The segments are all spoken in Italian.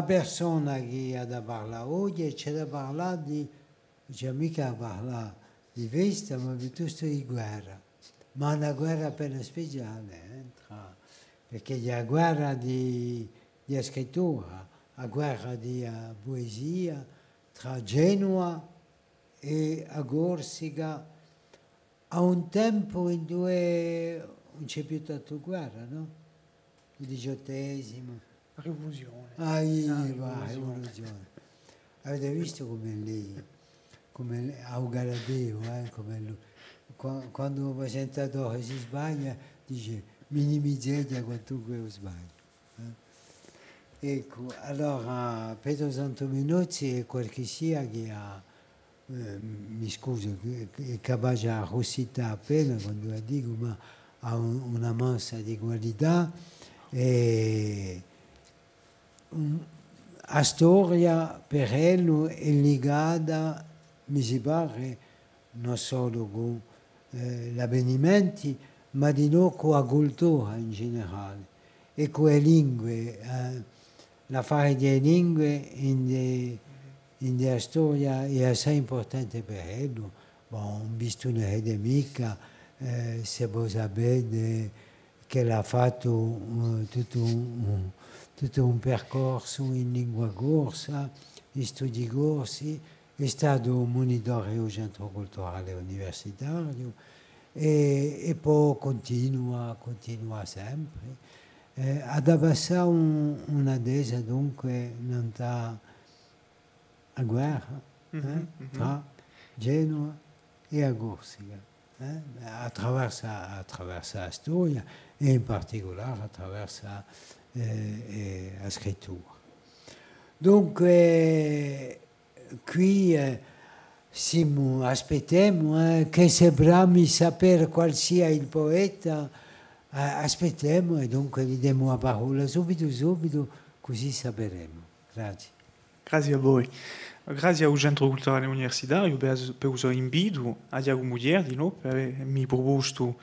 persona che ha da parlare oggi c'è da parlare di, c'è mica da parlare di vista, ma piuttosto di guerra. Ma una guerra per speciale, perché c'è la guerra di scrittura, la guerra di poesia tra Genova e a Corsica, a un tempo in cui non c'è più tanto guerra, no? Il XVIII. Rivoluzione. La rivoluzione. Avete visto come a Galadeo, come lui, quando un presentatore si sbaglia, dice minimizzate quantunque sbaglia. Ecco, allora Pietro Santominozzi è quel che sia che ha, mi scuso, è capace a recitare appena quando la dico, ma ha una massa di qualità. La storia per lui è legata, mi pare, non solo con gli avvenimenti, ma di no con la cultura in generale e con le lingue. L'affare delle lingue in la storia è assai importante per lui. Bon, visto un'idea mica, se voi sapete che l'ha fatto tutto un percorso in lingua corsa, in studi corsi, è stato un monitore al centro culturale universitario e poi continua sempre. Ad abbassare una desa dunque non sta a guerra tra Genova e a Corsica, attraverso la storia e in particolare attraverso la scrittura. Dunque qui aspettiamo che sembrami sapere qual sia il poeta, aspettiamo e dunque gli diamo la parola subito, così sapremo. Grazie. Grazie a voi. Grazie al Centro Culturale Universitario per il invito a Diago Mudier di nuovo per mi proposto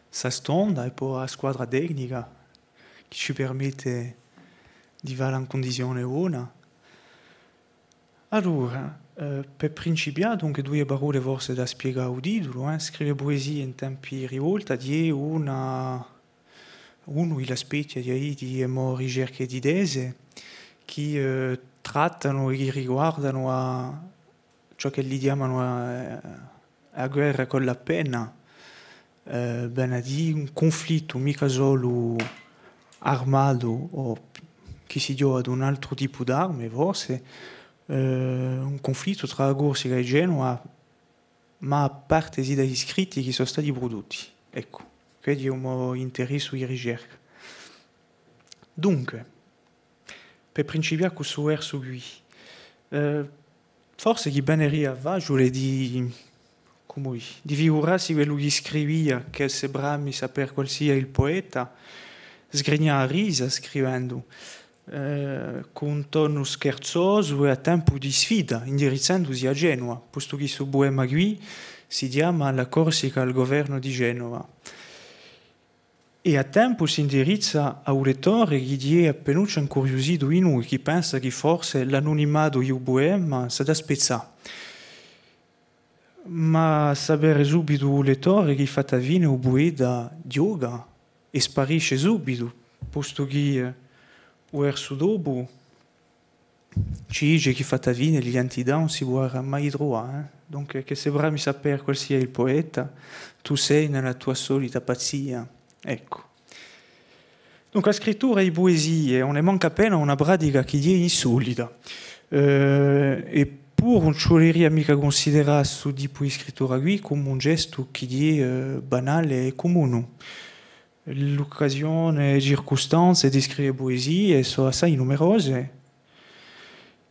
questa stonda e poi la squadra tecnica che ci permette di fare in condizione buona. Allora, per principiare, dunque due parole forse da spiegare al titolo. Scrive poesie in tempi rivolta di uno la specie di ricerche di idee che trattano e che riguardano a ciò che gli chiamano a guerra con la penna, di un conflitto mica solo armato o che si dio ad un altro tipo d'arme, forse un conflitto tra Corsica e Genova, ma a parte degli scritti che sono stati prodotti. Ecco, quindi è un mio interesse di ricerca. Dunque, per principiare con questo verso qui, forse chi bene riavvagiole di figurarsi quello che scrivia, che se brami sapere qual sia il poeta, sgrignava a risa scrivendo, con un tono scherzoso e a tempo di sfida, indirizzandosi a Genova, posto che questo poema qui si chiama La Corsica al governo di Genova. E a tempo si indirizza a un lettore che è appena incuriosito in lui, che pensa che forse l'anonimato di un poema sia da spezzare. Ma sapere subito un lettore che fa fine un poeta gioca e sparisce subito, posto che verso dopo ci dice che fa fine l'identità non si può mai trovare. Dunque, che se brami sapere qual sia il poeta, tu sei nella tua solita pazzia. Ecco. Dunque, la scrittura di poesie non ne manca appena una pratica che è insolita. E pur non ci vorrei mica considerare questo tipo di scrittura qui come un gesto che è banale e comune. L'occasione, le circostanze di scrivere poesie sono assai numerose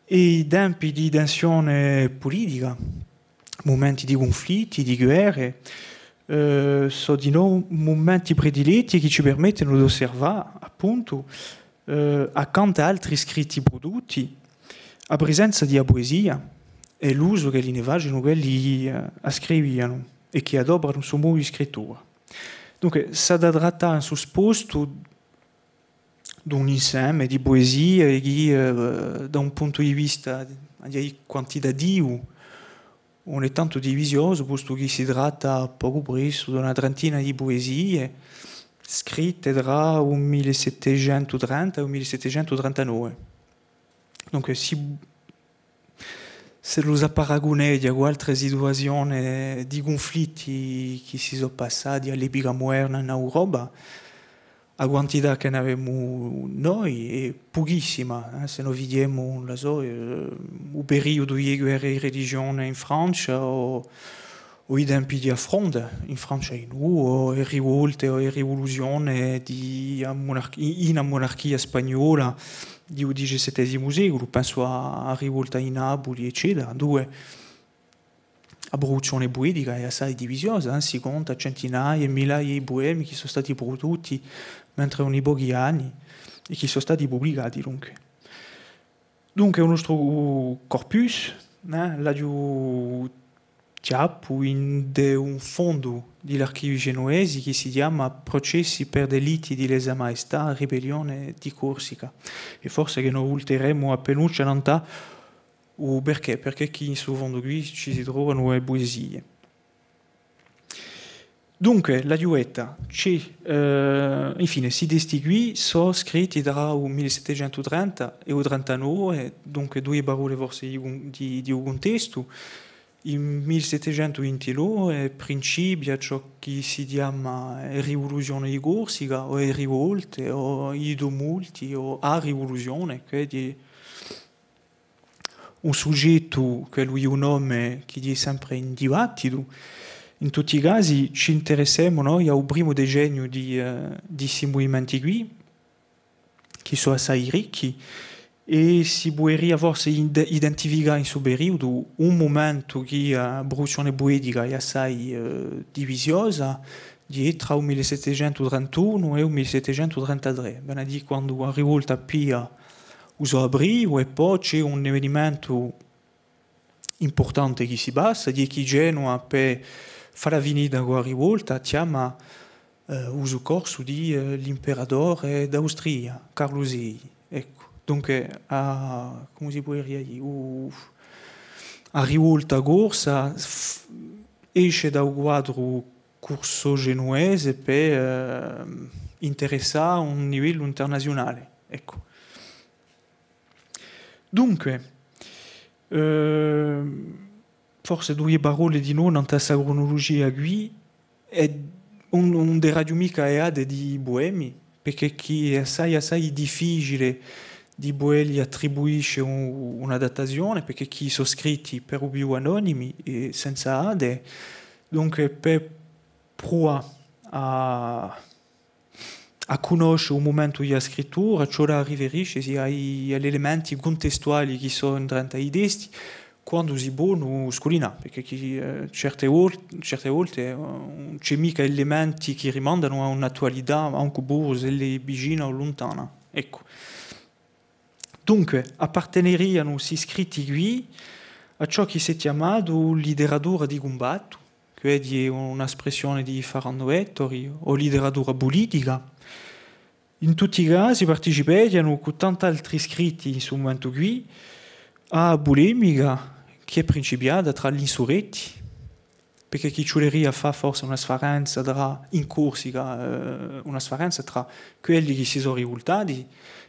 e i tempi di tensione politica, momenti di conflitti, di guerre, sono di nuovo momenti prediletti che ci permettono di osservare appunto accanto a altri scritti prodotti la presenza di poesia e l'uso che li ne facciano quelli a scriviano e che adoperano su modo di scrittura. Dunque, s'ha da trattare in questo posto d'un insieme di poesie che da un punto di vista di quantitativo non è tanto divisioso, posto che si tratta poco presto di una trentina di poesie scritte tra il 1730 e il 1739. Dunque, se lo paragonare con altre situazioni di conflitti che si sono passati all'epoca moderna in Europa, la quantità che ne avevamo noi è pochissima. Se noi vediamo, non so, il periodo di guerra di religione in Francia o i tempi di affronto in Francia o le rivolte o le rivoluzioni in monarchia spagnola di XVII secolo, penso a rivolta in Napoli, eccetera, dove la produzione poetica è assai divisiosa, si conta centinaia e migliaia di poemi che sono stati prodotti mentre ogni pochi anni e che sono stati pubblicati dunque. Dunque il nostro corpus l'ha giù chiappo in un fondo dell'archivio genuese che si chiama Processi per delitti di lesa maestà, ribellione di Corsica. E forse che noi ulteremo a penuccia non ta o perché? Perché qui in sul fondo qui ci si trovano le poesie. Dunque, la Giuetta, infine, si desti qui sono scritti tra il 1730 e il 39, dunque due parole forse di un contesto. Il 1722 è principio ciò che si chiama rivoluzione di Corsica, o le rivolte, o i tumulti, o la rivoluzione, che è un soggetto che lui è un nome che è sempre in dibattito. In tutti i casi ci interessiamo noi al primo decennio di questi movimenti qui, che sono assai ricchi, e si potrebbe forse identificare in questo periodo un momento che la produzione poetica è assai divisiosa, tra il 1731 e il 1733, vale a dire quando la rivolta Pia usò aprivo e poi c'è un avvenimento importante che si passa, di che Genova per fare venire con la rivolta chiama uso corso di l'imperatore d'Austria, Carlo VI. Ecco. Dunque, come si può dire, a rivolta corsa esce da un quadro corso genuese per interessare a un livello internazionale. Ecco. Dunque, forse due parole di non in questa cronologia qui, è un dei radiomica è di Boemi, perché chi è assai difficile di Boeli attribuisce una datazione, perché chi sono scritti per più anonimi e senza ade, dunque per provare a conoscere un momento di scrittura, ciò da riferisce agli elementi contestuali che sono dentro ai testi, quando si può scolinare, perché certe volte c'è mica elementi che rimandano a un'attualità anche se le vicina o lontana. Ecco. Dunque, apparteneriano si scritti qui a ciò che si è chiamato letteratura di combatto, che è un'espressione di Ferrando Ettori, o letteratura politica. In tutti i casi partecipano con tanti altri scritti in questo momento qui a polemica che è principiata tra gli insurretti, perché chi ciuleria fa forse una sfarenza in Corsica, una sfarenza tra quelli che si sono rivoltati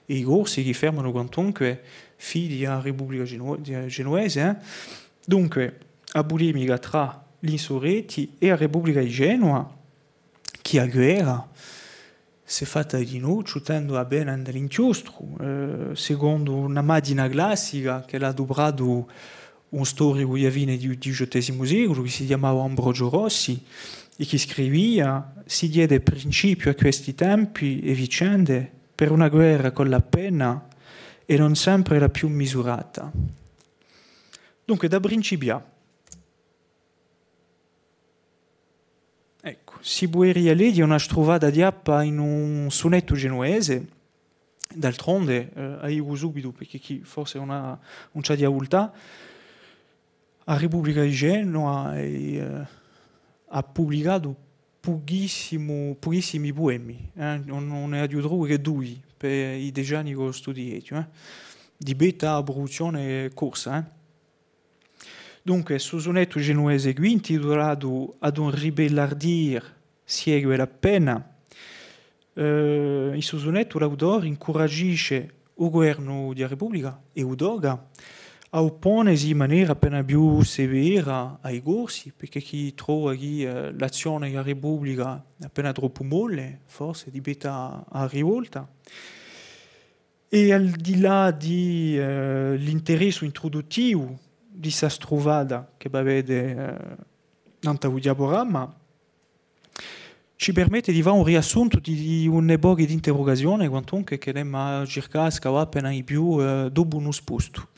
e i corsi che fermano quantunque figli della Repubblica Genuese. Dunque, a polemica tra gli insurretti e la Repubblica di Genova, che a guerra si è fatta di noi, ciutando bene nell'inchiostro, secondo una macchina classica che l'ha dobrato un storico che viene del XVIII secolo, che si chiamava Ambrogio Rossi, e che scrivia: si diede principio a questi tempi e vicende per una guerra con la penna e non sempre la più misurata. Dunque, da principiare, ecco, si può riallegare una strovata di appa in un sonetto genuese, d'altronde, aiuto subito, perché chi forse non c'ha di avultà, la Repubblica di Genova ha pubblicato pochissimi poemi, non ne ha di che due per i degiani che ho studiato, di beta brucione corsa. Dunque, su sonetto genuese qui intitolato ad un ribellardir siego e la pena, il suo sonetto l'autore incoraggisce il governo della Repubblica e Udoga a opporsi in maniera appena più severa ai corsi, perché chi trova che l'azione della Repubblica è appena troppo molle, forse diventa a rivolta. E al di là dell'interesse introduttivo di questa strovada che va a vedere nel diaporama, ci permette di fare un riassunto di un'epoca di interrogazione, quantunque che abbiamo cercato di scavare appena di più dopo uno sposto.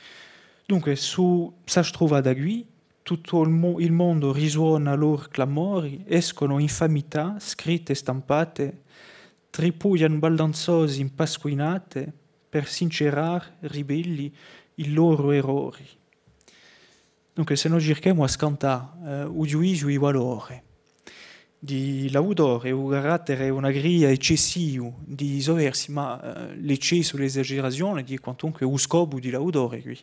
Dunque, su questa strovada qui, tutto il mondo risuona loro clamori, escono infamità, scritte e stampate, tripugliano baldanzosi impasquinate per sincerar, ribelli, i loro errori. Dunque, se noi cerchiamo a scantare il giudizio e i valori di l'autore, un carattere, una griglia eccessiva di soversi, ma l'eccesso, l'esagerazione di quantunque lo scopo di l'autore qui.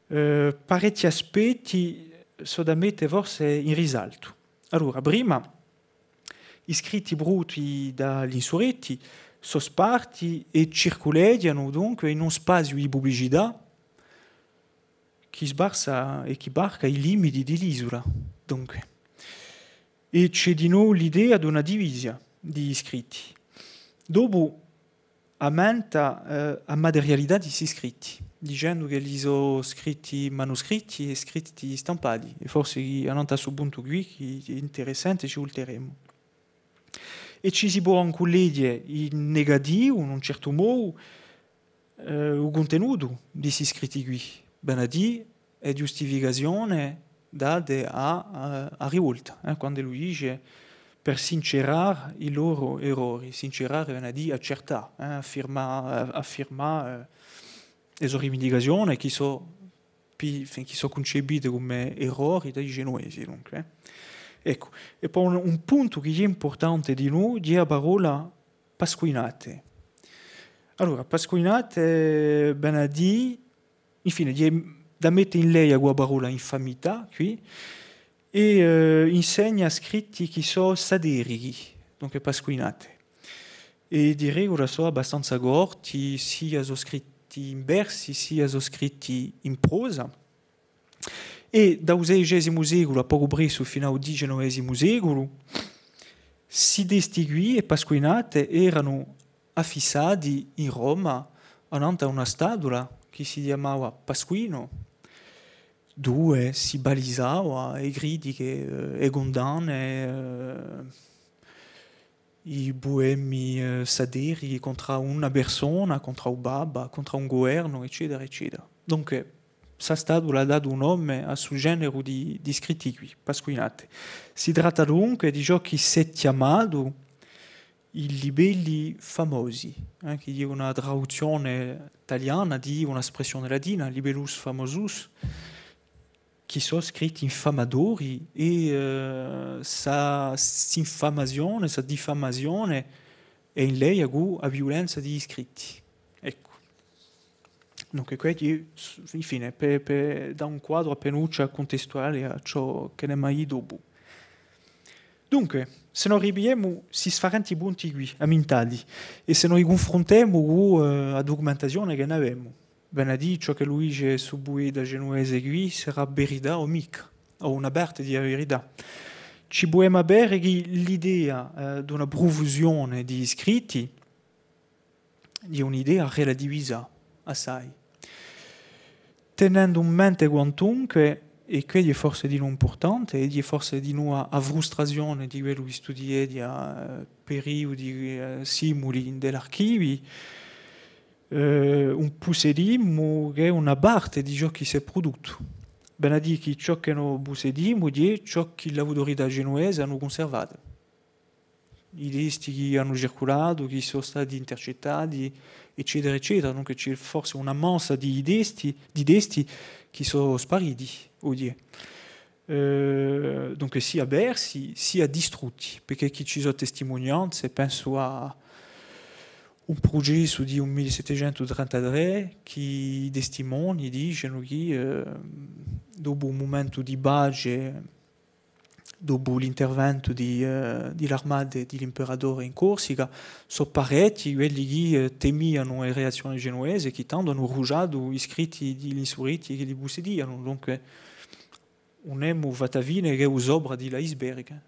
Parecchi aspetti sono da mettere forse in risalto. Allora, prima, i scritti brutti dagli insurretti sono sparti e circolano dunque in uno spazio di pubblicità che sbarsa e che barca i limiti dell'isola. Dunque. E c'è di nuovo l'idea di una divisione di scritti. Dopo aumenta la materialità di questi scritti, dicendo che li sono scritti manoscritti e scritti stampati. E forse hanno a questo punto qui che è interessante, ci ulteremo. E ci si può anche leggere in negativo, in un certo modo, il contenuto di questi scritti qui. Ben a dire, è giustificazione date a rivolta, quando lui dice per sincerare i loro errori. Sincerare viene a dire accertare, affermare le sue rivendicazioni che sono concepite come errori dai genuesi. Dunque. Ecco. E poi un punto che è importante di noi è la parola pasquinate. Allora, pasquinate ben a dire, infine, da mettere in lei la parola infamità qui e insegna scritti che sono satirici, dunque pasquinate. E di regola sono abbastanza corti, sia sono scritti in versi, sia sono scritti in prosa. E dal XVI secolo a poco presso fino al XIX secolo si distinguì e pasquinate erano affissati in Roma a una statua che si chiamava Pasquino, dove si balisava e critiche e condanne i boemi satirici contro una persona, contro un babba, contro un governo, eccetera, eccetera. Dunque, questa statua ha dato un nome a suo genere di scritti qui, pasquinate. Si tratta dunque di ciò che si è chiamato i libelli famosi, che è una traduzione italiana di un'espressione latina, libellus famosus, che sono scritti infamadori e questa infamazione, questa diffamazione è in lei a violenza di scritti. Ecco. Dunque, quindi, infine, da un quadro a penuccia contestuale a ciò che ne mai dopo. Dunque, se noi ribiamo si sfarenti punti qui, amintali, e se noi confrontiamo con la documentazione che ne abbiamo, ben a dire ciò che Luigi subì da genuese qui sarà verità o mica, o una parte di verità. Ci possiamo avere l'idea di una profusione di scritti, di un'idea relativisa assai, tenendo in mente quantunque, e quello è forse di noi importante, e è forse di noi a frustrazione di quello che studiamo di periodi simili dell'archivio, un possedimmo che è una parte di ciò che si è prodotto. Ben a dire che ciò che noi possedimmo è ciò che le autorità genuese hanno conservato. I testi che hanno circolato, che sono stati intercettati, eccetera, eccetera. Dunque c'è forse una massa di testi che sono spariti oggi. Dunque sia persi sia distrutti, perché chi ci sono testimonianze, penso a un progetto di 1733 che testimoni dicono che dopo un momento di base, dopo l'intervento dell'armata dell'imperatore in Corsica, sono parecchi quelli che temevano le reazioni genuese, che tanto hanno rugiato i scritti degli insurretti che li possediano. Dunque, non è vatavine che è un'opera di l'iceberg.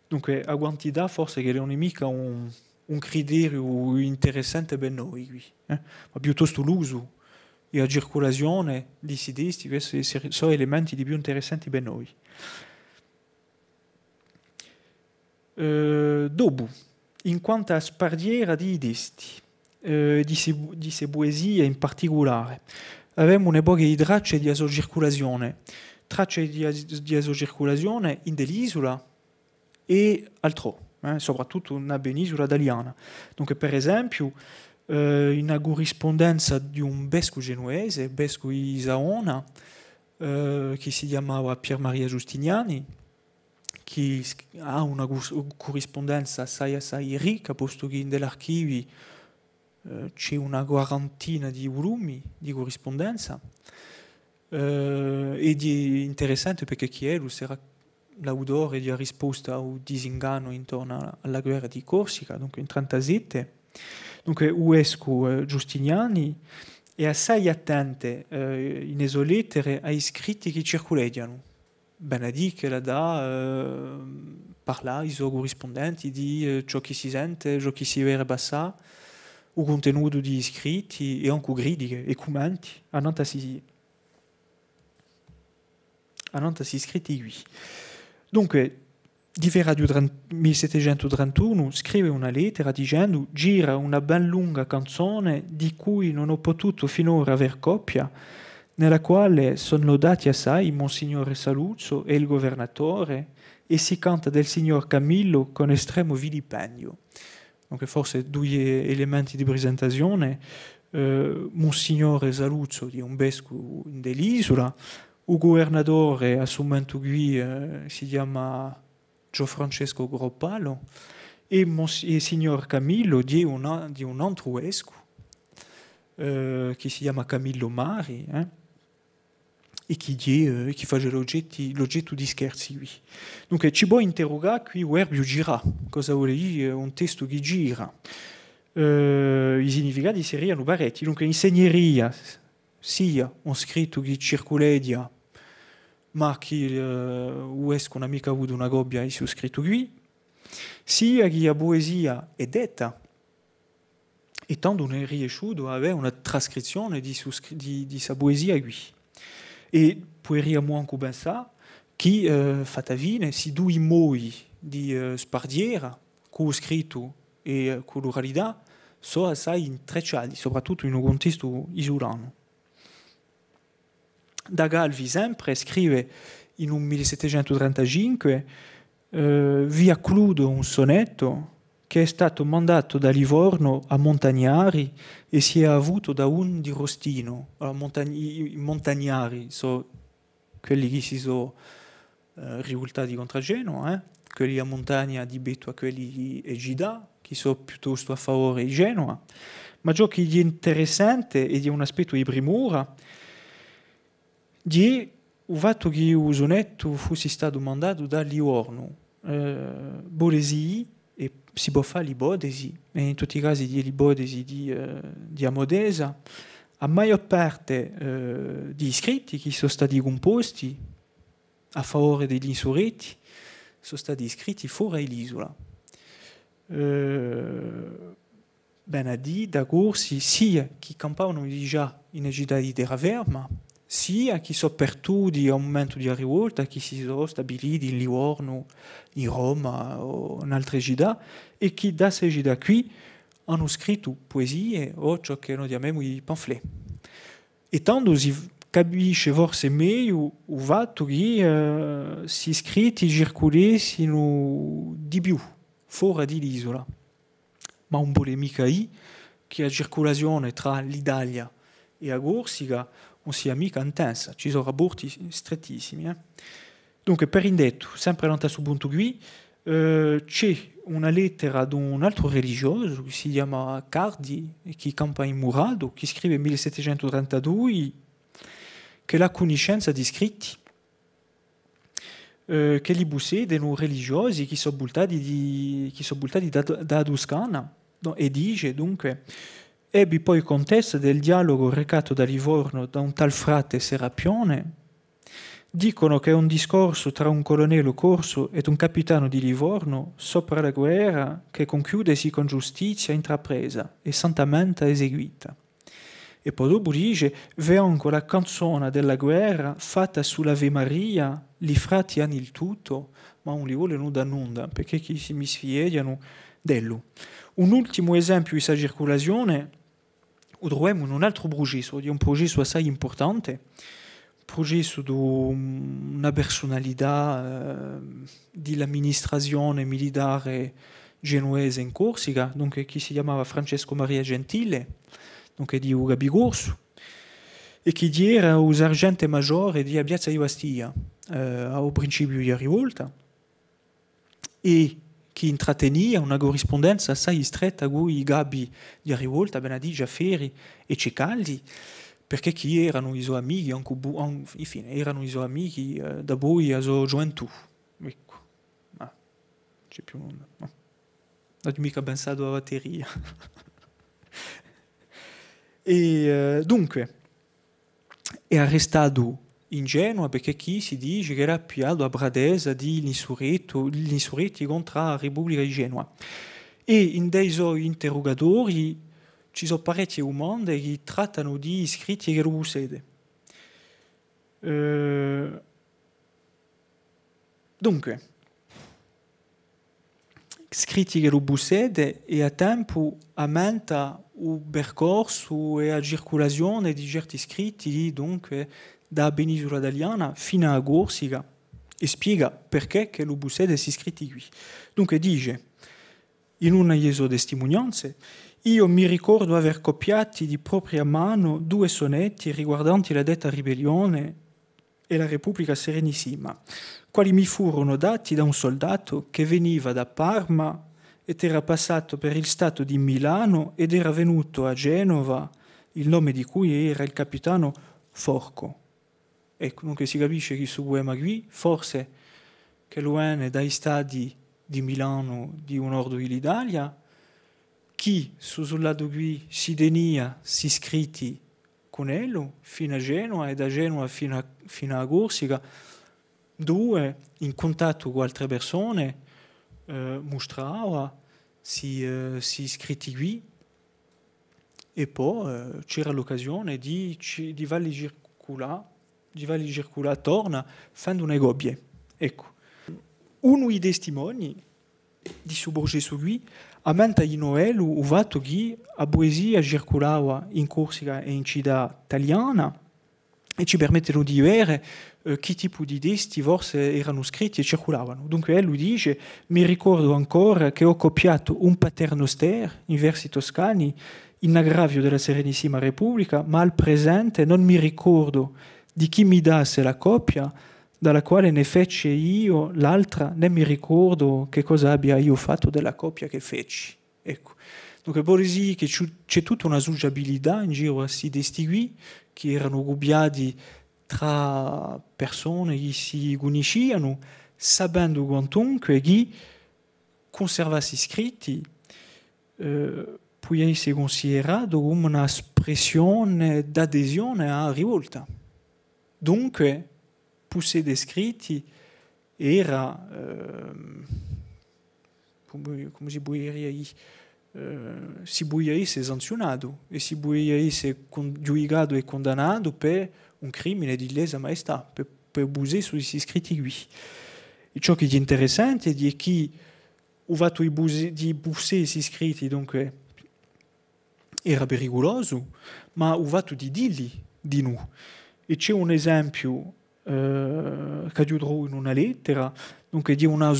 Dunque, a quantità forse che non è mica un criterio interessante per noi qui, ma piuttosto l'uso e la circolazione di sidisti, questi sono elementi di più interessanti per noi. Dopo, in quanto a spardiera di desti, di se poesie in particolare, abbiamo un'epoca di tracce di esocircolazione, tracce di esocircolazione in dell'isola e altrove. Soprattutto una penisola italiana. Dunque, per esempio, in una corrispondenza di un vescovo genuese, vescovo di Saona, che si chiamava Pier Maria Giustiniani, che ha una corrispondenza assai ricca, posto che nell'archivio c'è una quarantina di volumi di corrispondenza, ed è interessante perché Chielus era l'autore di una risposta al disinganno intorno alla guerra di Corsica, dunque in 1937. Dunque, il vescovo Giustiniani è assai attento in sue lettere ai scritti che circolano. Benedì che la dà parlare ai suoi corrispondenti di ciò che si sente, ciò che si vede passare, il contenuto degli scritti e anche critiche e commenti a non si scritti qui. Dunque, di Ferradio 1731 scrive una lettera dicendo: gira una ben lunga canzone di cui non ho potuto finora aver copia, nella quale sono lodati assai Monsignore Saluzzo e il governatore, e si canta del signor Camillo con estremo vilipendio. Dunque, forse due elementi di presentazione: Monsignore Saluzzo di un vescovo dell'isola, il governatore a suo momento qui si chiama Gio Francesco Groppalo, e il signor Camillo di un altro vescovo che si chiama Camillo Mari, e che fa l'oggetto di scherzi qui. Dunque ci può interrogare qui Verbio gira, cosa vuole dire un testo che gira. I significati sarebbero parecchi. Dunque insegneria sia un scritto che circoledia, ma che vescovo non ha mica avuto una coppia su scritto qui, sia che la poesia è detta, e tanto non è riuscito ad avere una trascrizione di sa poesia qui. E potremmo anche pensare che fatavine si due modi di spardiera, con lo scritto e con l'oralità, sono assai intrecciati, soprattutto in un contesto isolano. Da Galvi sempre scrive in un 1735 vi accludo un sonetto che è stato mandato da Livorno a Montagnari e si è avuto da un di Rostino. Allora, i Montagnari sono quelli che si sono rivoltati contro Genoa, quelli a montagna di Beto a quelli di Egida, che sono piuttosto a favore di Genoa. Ma ciò che è interessante e di un aspetto di primura di il fatto che il sonetto fosse stato mandato da Livorno, Bolesi, e si può fare l'ipotesi, e in tutti i casi di l'ipotesi di Amodesa, a maggior parte di iscritti che sono stati composti a favore degli insurretti sono stati iscritti fuori dall'isola. Benedì da corsi sia che campavano già in città di terraferma, sia che sono perduti a un momento di rivolta, che si sono stabiliti in Livorno, in Roma o in altre città, e che da queste città qui hanno scritto poesie o ciò che noi chiamiamo i pamphlet. E tanto si capisce forse meglio il fatto che si scritti circolassero di più fuori dall'isola. Ma un polemica lì che la circolazione tra l'Italia e la Corsica non sia mica intensa, ci sono rapporti strettissimi. Dunque, per indetto, sempre da questo punto qui, c'è una lettera ad un altro religioso che si chiama Cardi e che campa in Murado, che scrive nel 1732 che la conoscenza di scritti che li possedono religiosi che sono buttati da Toscana, no? E dice dunque ebbi poi contesta del dialogo recato da Livorno da un tal frate Serapione. Dicono che è un discorso tra un colonnello corso ed un capitano di Livorno sopra la guerra che conchiudesi con giustizia intrapresa e santamente eseguita. E poi dopo dice, veonco la canzone della guerra fatta sull'Ave Maria, li frati hanno il tutto, ma non li vogliono da nulla, perché chi si misfiediano dello. Un ultimo esempio di questa circolazione, lo troviamo in un altro progetto, di un progetto assai importante, progetto di una personalità dell'amministrazione militare genuese in Corsica, dunque chi si chiamava Francesco Maria Gentile, dunque di Uga Bigorsu, e che era il sergente maggiore di Piazza di Bastiglia al principio della rivolta, e che intratteneva una corrispondenza assai stretta con i capi di rivolta, Benadigia, Feri e Cecaldi, perché chi erano i suoi amici, infine, erano i suoi amici da poi a sua gioventù. Ecco, ma c'è più nulla. No. Non ho mica pensato alla batteria. E dunque, è arrestato in Genova perché chi si dice che era appiato a Bradesa di l'insurretti contro la Repubblica di Genova. E in dei suoi interrogatori ci sono parecchie domande che trattano di scritti che lo possiede. Dunque, scritti che lo possiede e a tempo aumenta il percorso e la circolazione di certi scritti, dunque da penisola italiana fino a Corsica, e spiega perché che lo possiede si scritti qui. Dunque dice, in una delle sue testimonianze, io mi ricordo aver copiati di propria mano 2 sonetti riguardanti la detta ribellione e la Repubblica Serenissima, quali mi furono dati da un soldato che veniva da Parma ed era passato per il stato di Milano ed era venuto a Genova, il nome di cui era il capitano Forco. Ecco, dunque si capisce che su poema qui, forse che lo è dai stadi di Milano di un ordo dell'Italia, chi sul lato qui si denia si scritti con ello fino a Genova e da Genova fino a Corsica, dove in contatto con altre persone mostrava si scritti qui, e poi c'era l'occasione di farli circolare attorno facendo una gobbie. Ecco, uno dei testimoni di suo progetto qui aumenta di Noel il fatto che la poesia circolava in Corsica e in città italiana e ci permettono di vedere che tipo di testi forse erano scritti e circolavano. Dunque lui dice, mi ricordo ancora che ho copiato un paternoster in versi toscani in aggravio della Serenissima Repubblica, ma al presente non mi ricordo di chi mi dasse la copia, dalla quale ne fece io l'altra, né mi ricordo che cosa abbia io fatto della copia che feci. Ecco. Dunque, poesie che c'è tutta una sociabilità in giro a questi testi qui, che erano gubbiati tra persone che si conoscevano, sapendo quantunque che conservarsi scritti può essere considerato come una espressione d'adesione alla rivolta. Dunque, possedere scritti era, come si può dire, si può essere sanzionato e si può essere giudicato e condannato per un crimine di lesa maestà, per abusare sui scritti qui. E ciò che è interessante è che il fatto di abusare sui scritti dunque era pericoloso, ma il fatto di dirli di noi. E c'è un esempio che io trovo in una lettera, dunque di una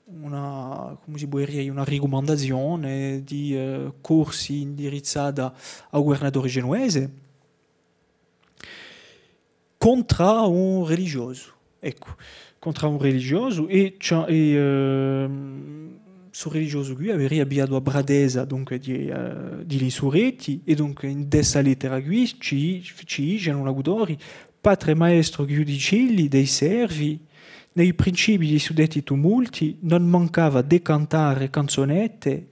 come si può dire, una raccomandazione di corsi indirizzata al governatore genuese contro un religioso. ecco, contro un religioso, e su religioso qui aveva abbiato a Bradesa, dunque di Lisureti, e dunque in dessa lettera qui ci dicono una gudori, patre maestro giudicilli dei servi, nei principi dei suddetti tumulti non mancava de cantare canzonette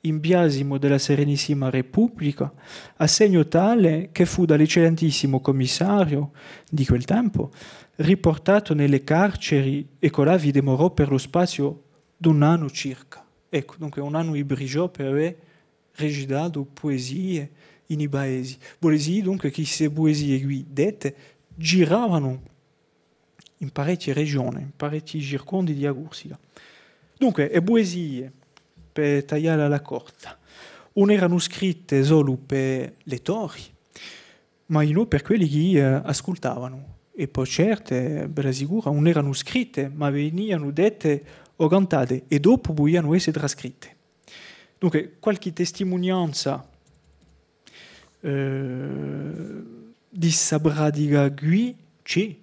in biasimo della Serenissima Repubblica, a segno tale che fu dall'eccellentissimo commissario di quel tempo riportato nelle carceri e colà vi demorò per lo spazio d'un anno circa. Ecco, dunque un anno ibrigiò per aver recitato poesie in i paesi. Poesie dunque che queste poesie qui dette giravano in parecchie regioni, in parecchi circondi di Agursica. Dunque, le poesie, per tagliare alla corta, non erano scritte solo per le lettori, ma non per quelli che ascoltavano. E poi certe, per la sicura, non erano scritte, ma venivano dette o cantate e dopo potevano essere trascritte. Dunque, qualche testimonianza di questa pratica qui c'è,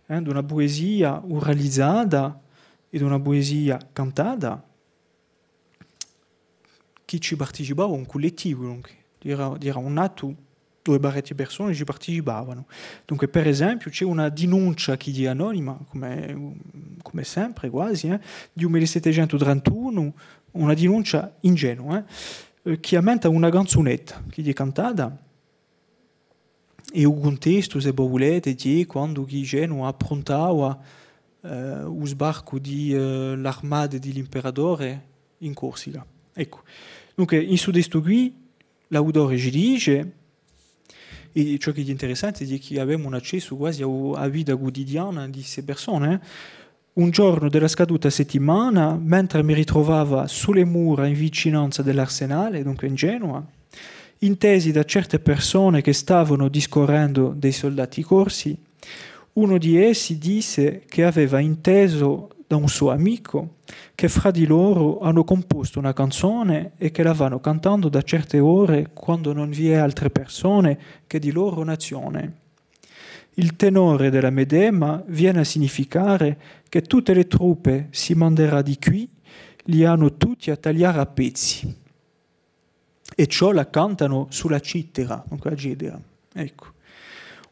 di una poesia oralizzata e di una poesia cantata che ci partecipava un collettivo, era un atto dove parecchie persone ci partecipavano. Dunque, per esempio, c'è una denuncia che è anonima, come sempre quasi, di 1731, una denuncia ingenua, che aumenta una canzonetta che è cantata e il contesto, se volete, è quando Genova approntava lo sbarco dell'armata dell'imperatore in Corsica. Ecco. Dunque, in sudesto qui, l'autore ci dice, e ciò che è interessante è che abbiamo un accesso quasi alla vita quotidiana di queste persone. Un giorno della scaduta settimana, mentre mi ritrovava sulle mura in vicinanza dell'arsenale, dunque in Genova, intesi da certe persone che stavano discorrendo dei soldati corsi, uno di essi disse che aveva inteso da un suo amico che fra di loro hanno composto una canzone e che la vanno cantando da certe ore quando non vi è altre persone che di loro nazione. Il tenore della medema viene a significare che tutte le truppe si manderà di qui, li hanno tutti a tagliare a pezzi. E ciò la cantano sulla cittera, dunque la gedera. Ecco.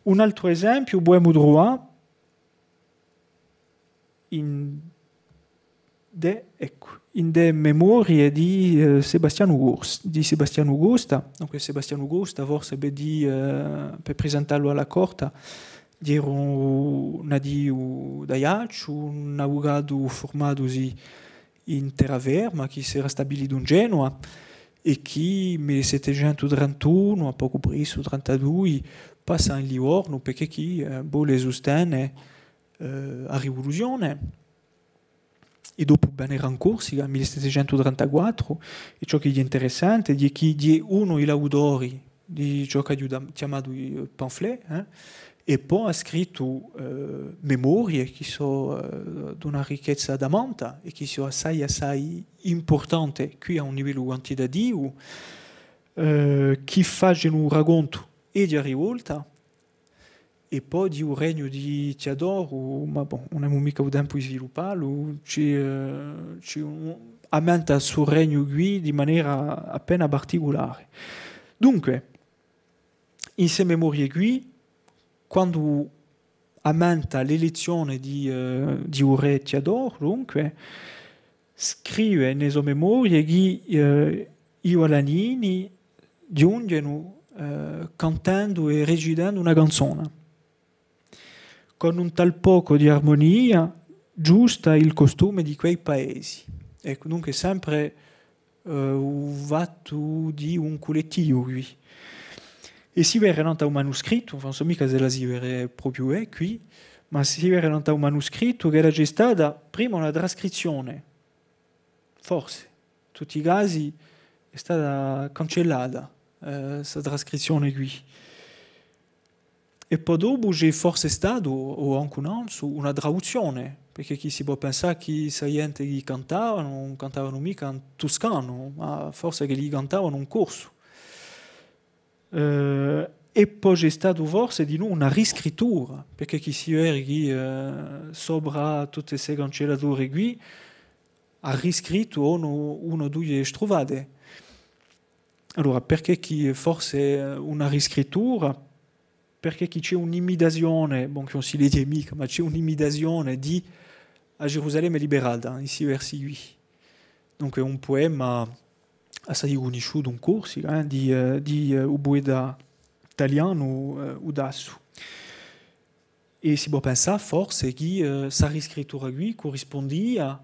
Un altro esempio, Bohème Droit, in de memorie di Sebastiano Augusta, dunque Sebastiano Augusta forse per presentarlo alla corte era nato da Iaccio, un avvocato formato in terraferma che si era stabilito in Genova e che nel 1731, a poco presto, 32, passa in Livorno perché chi vuole sostenere la rivoluzione. E dopo venire in Corsica nel 1734, e ciò che è interessante è che è uno degli autori di ciò che è chiamato il pamphlet, e poi ha scritto memorie che sono di una ricchezza damanta e che sono assai importanti qui a un livello quantitativo, che fanno un racconto e di rivolta e poi di un regno di Teodoro, ma bon, non abbiamo mica il tempo di svilupparlo, ci aumenta il suo regno qui di maniera appena particolare. Dunque, in queste memorie qui, quando aumenta l'elezione di un re Teodoro, dunque, scrive nelle sue memorie che i Alanini giungono cantando e recitando una canzone con un tal poco di armonia giusta il costume di quei paesi. Ecco, dunque sempre un fatto di un collettivo qui. E si vede un manoscritto, non so mica se la si vede proprio qui, ma si vede un manoscritto che era già stata prima una trascrizione, forse, in tutti i casi è stata cancellata questa trascrizione qui. E poi dopo c'è forse stato, o anche un anno, una traduzione, perché chi si può pensare che questa gente che cantavano non cantavano mica in toscano, ma forse che li cantavano un corso. e poi c'è stato forse di nuovo una riscrittura, perché chi si vede sopra tutte queste cancellature qui ha riscritto uno o due strovate. Allora, perché chi forse una riscrittura? Perché chi c'è un'imitazione, bon, che non si legge mica, ma c'è un'imitazione di a Gerusalemme liberata, ici versi qui. Donc è un poema assai conosciuto in Corsica, di un poeta italiano, Udasso. E si può pensare forse che sa riscrittura qui corrispondia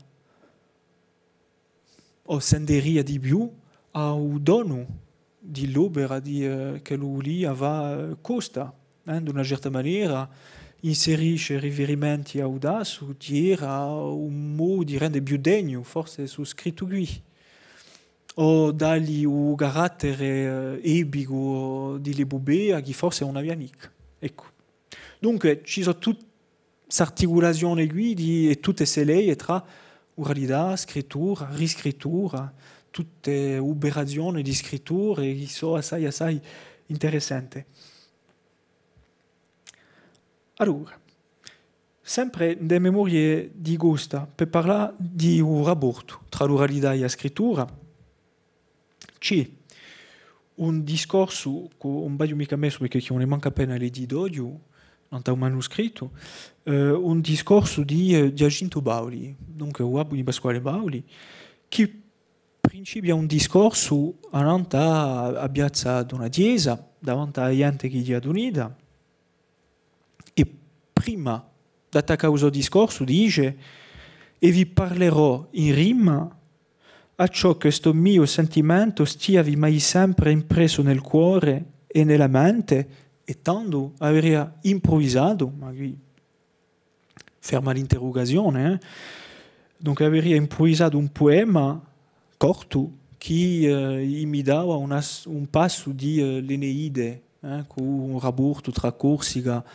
o senderia di più a un dono di l'opera che lui aveva costa. In una certa maniera inserisce riferimenti a Udasso, che era un modo di rendere più degno, forse su scritto qui, o dargli un carattere epico di Lebubea che forse non aveva mica. Ecco. Dunque ci sono tutte queste articolazioni qui e tutte queste lei tra oralità, scrittura, riscrittura, tutte operazioni di scrittura che sono assai interessanti. Allora, sempre nelle memorie di Gusta, per parlare di un rapporto tra l'oralità e la scrittura, c'è un discorso che non voglio mica messo perché non ne manca appena le di d'odio, non c'è un manoscritto, un discorso di Giacinto Bauli, dunque uomo di Pasquale Bauli, che in principio è un discorso a piazza di una chiesa, davanti a gente che gli ha unita, e prima di attaccare questo discorso dice e vi parlerò in rima a ciò che sto mio sentimento stiavi mai sempre impresso nel cuore e nella mente e tanto aveva improvvisato, ma qui ferma l'interrogazione, dunque aveva improvvisato un poema corto che imitava un passo di l'Eneide, con un rapporto tra Corsica,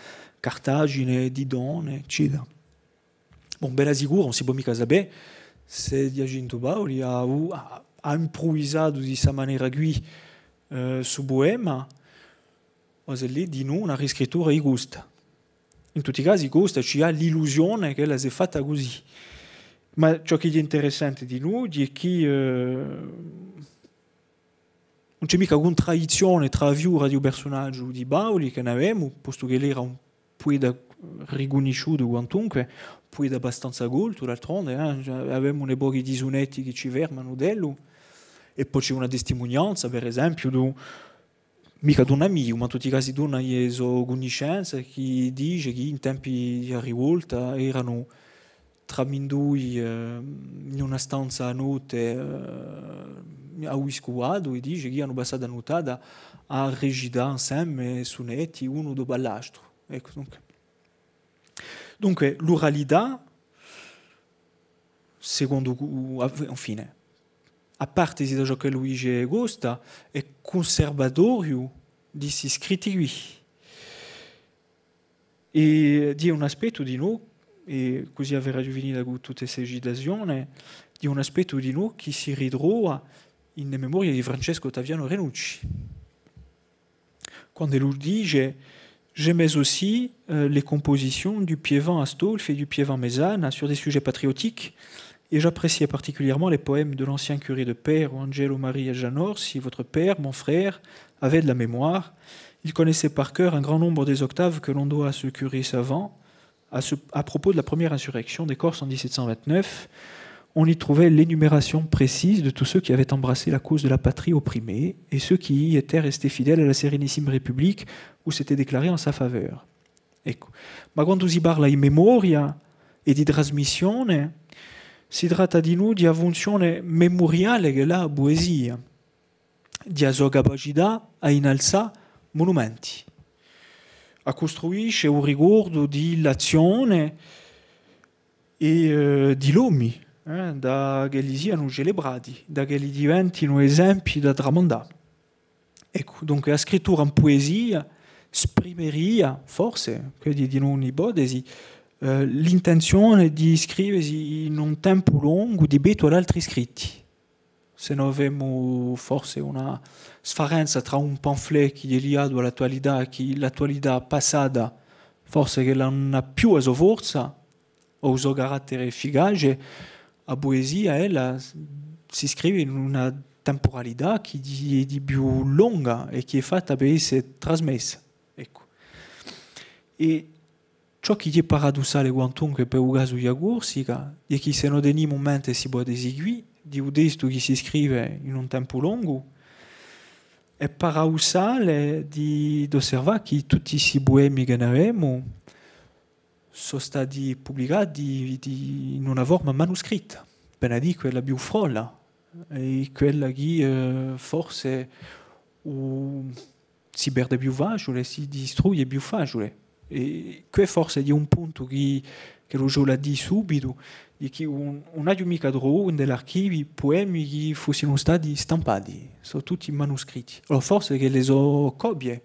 Cartagine, Didone, eccetera. Bon, bella sicuro, non si può mica sapere se Giacinto Bauli ha improvvisato di questa maniera qui su poema, o se lì di noi una riscrittura di gusta. In tutti i casi gusta ci ha l'illusione che la si è fatta così. Ma ciò che è interessante di noi è che non c'è mica contraddizione tra viura di un personaggio di Bauli che ne avevamo, posto che era un poeta riconosciuto quantunque, un poeta abbastanza colto, d'altronde, avevamo un pochi di sonetti che ci fermano dello, e poi c'è una testimonianza, per esempio, mica di un amico, ma in tutti i casi di una conoscenza che dice che in tempi di rivolta erano tramindui in una stanza a notte a Uiscuado e dice che hanno passato la nottata a recitare insieme sonetti uno dopo l'altro. Ecco, dunque l'oralità, secondo infine, a parte di ciò che Luigi Costa, è conservatorio di questi scritti qui. E di un aspetto di noi, e così avrà finito con tutte queste citazioni, di un aspetto di noi che si ritrova in memoria di Francesco Ottaviano Renucci. Quando lui dice j'aimais aussi les compositions du Piévant Astolphe et du Piévant Mézane sur des sujets patriotiques, et j'appréciais particulièrement les poèmes de l'ancien curé de Père, Angelo Maria Janor, si votre père, mon frère, avait de la mémoire. Il connaissait par cœur un grand nombre des octaves que l'on doit à ce curé savant. À propos de la première insurrection des Corses en 1729, on y trouvait l'énumération précise de tous ceux qui avaient embrassé la cause de la patrie opprimée et ceux qui y étaient restés fidèles à la Sérénissime République ou s'étaient déclarés en sa faveur. Ecco. Ma quando si parla in memoria e di trasmissione, si tratta di noi di avunzione memoriale che è la poesia, di sua capacità a innalzare monumenti, a costruire un ricordo di l'azione e di l'uomo, da che li siano celebrati, da che li diventino esempi da tramandare. Ecco, dunque la scrittura in poesia esprimeria, forse, quindi di un'ipotesi, l'intenzione di scriversi in un tempo lungo di beto ad altri scritti. Se non avevamo forse una sfarenza tra un pamphlet che è legato all'attualità, che l'attualità passata forse che non ha più la sua forza o il suo carattere efficace, la poesia ella si scrive in una temporalità che è di più lunga e che è fatta per essere trasmessa. Ecco. E ciò che è paradossale quantunque per il caso di Corsica è che se non teniamo in mente si può eseguire di un testo che si scrive in un tempo lungo, è paradossale di osservare che tutti questi poemi che ne abbiamo sono stati pubblicati in una forma manoscritta, per dire quella più frolla, e quella che forse si perde più facile, si distrugge più facile. E questo forse è un punto che lo già di subito, di che non ha mica trovato nell'archivio poemi che fossero stati stampati, sono tutti manoscritti. Allora forse che le so copie,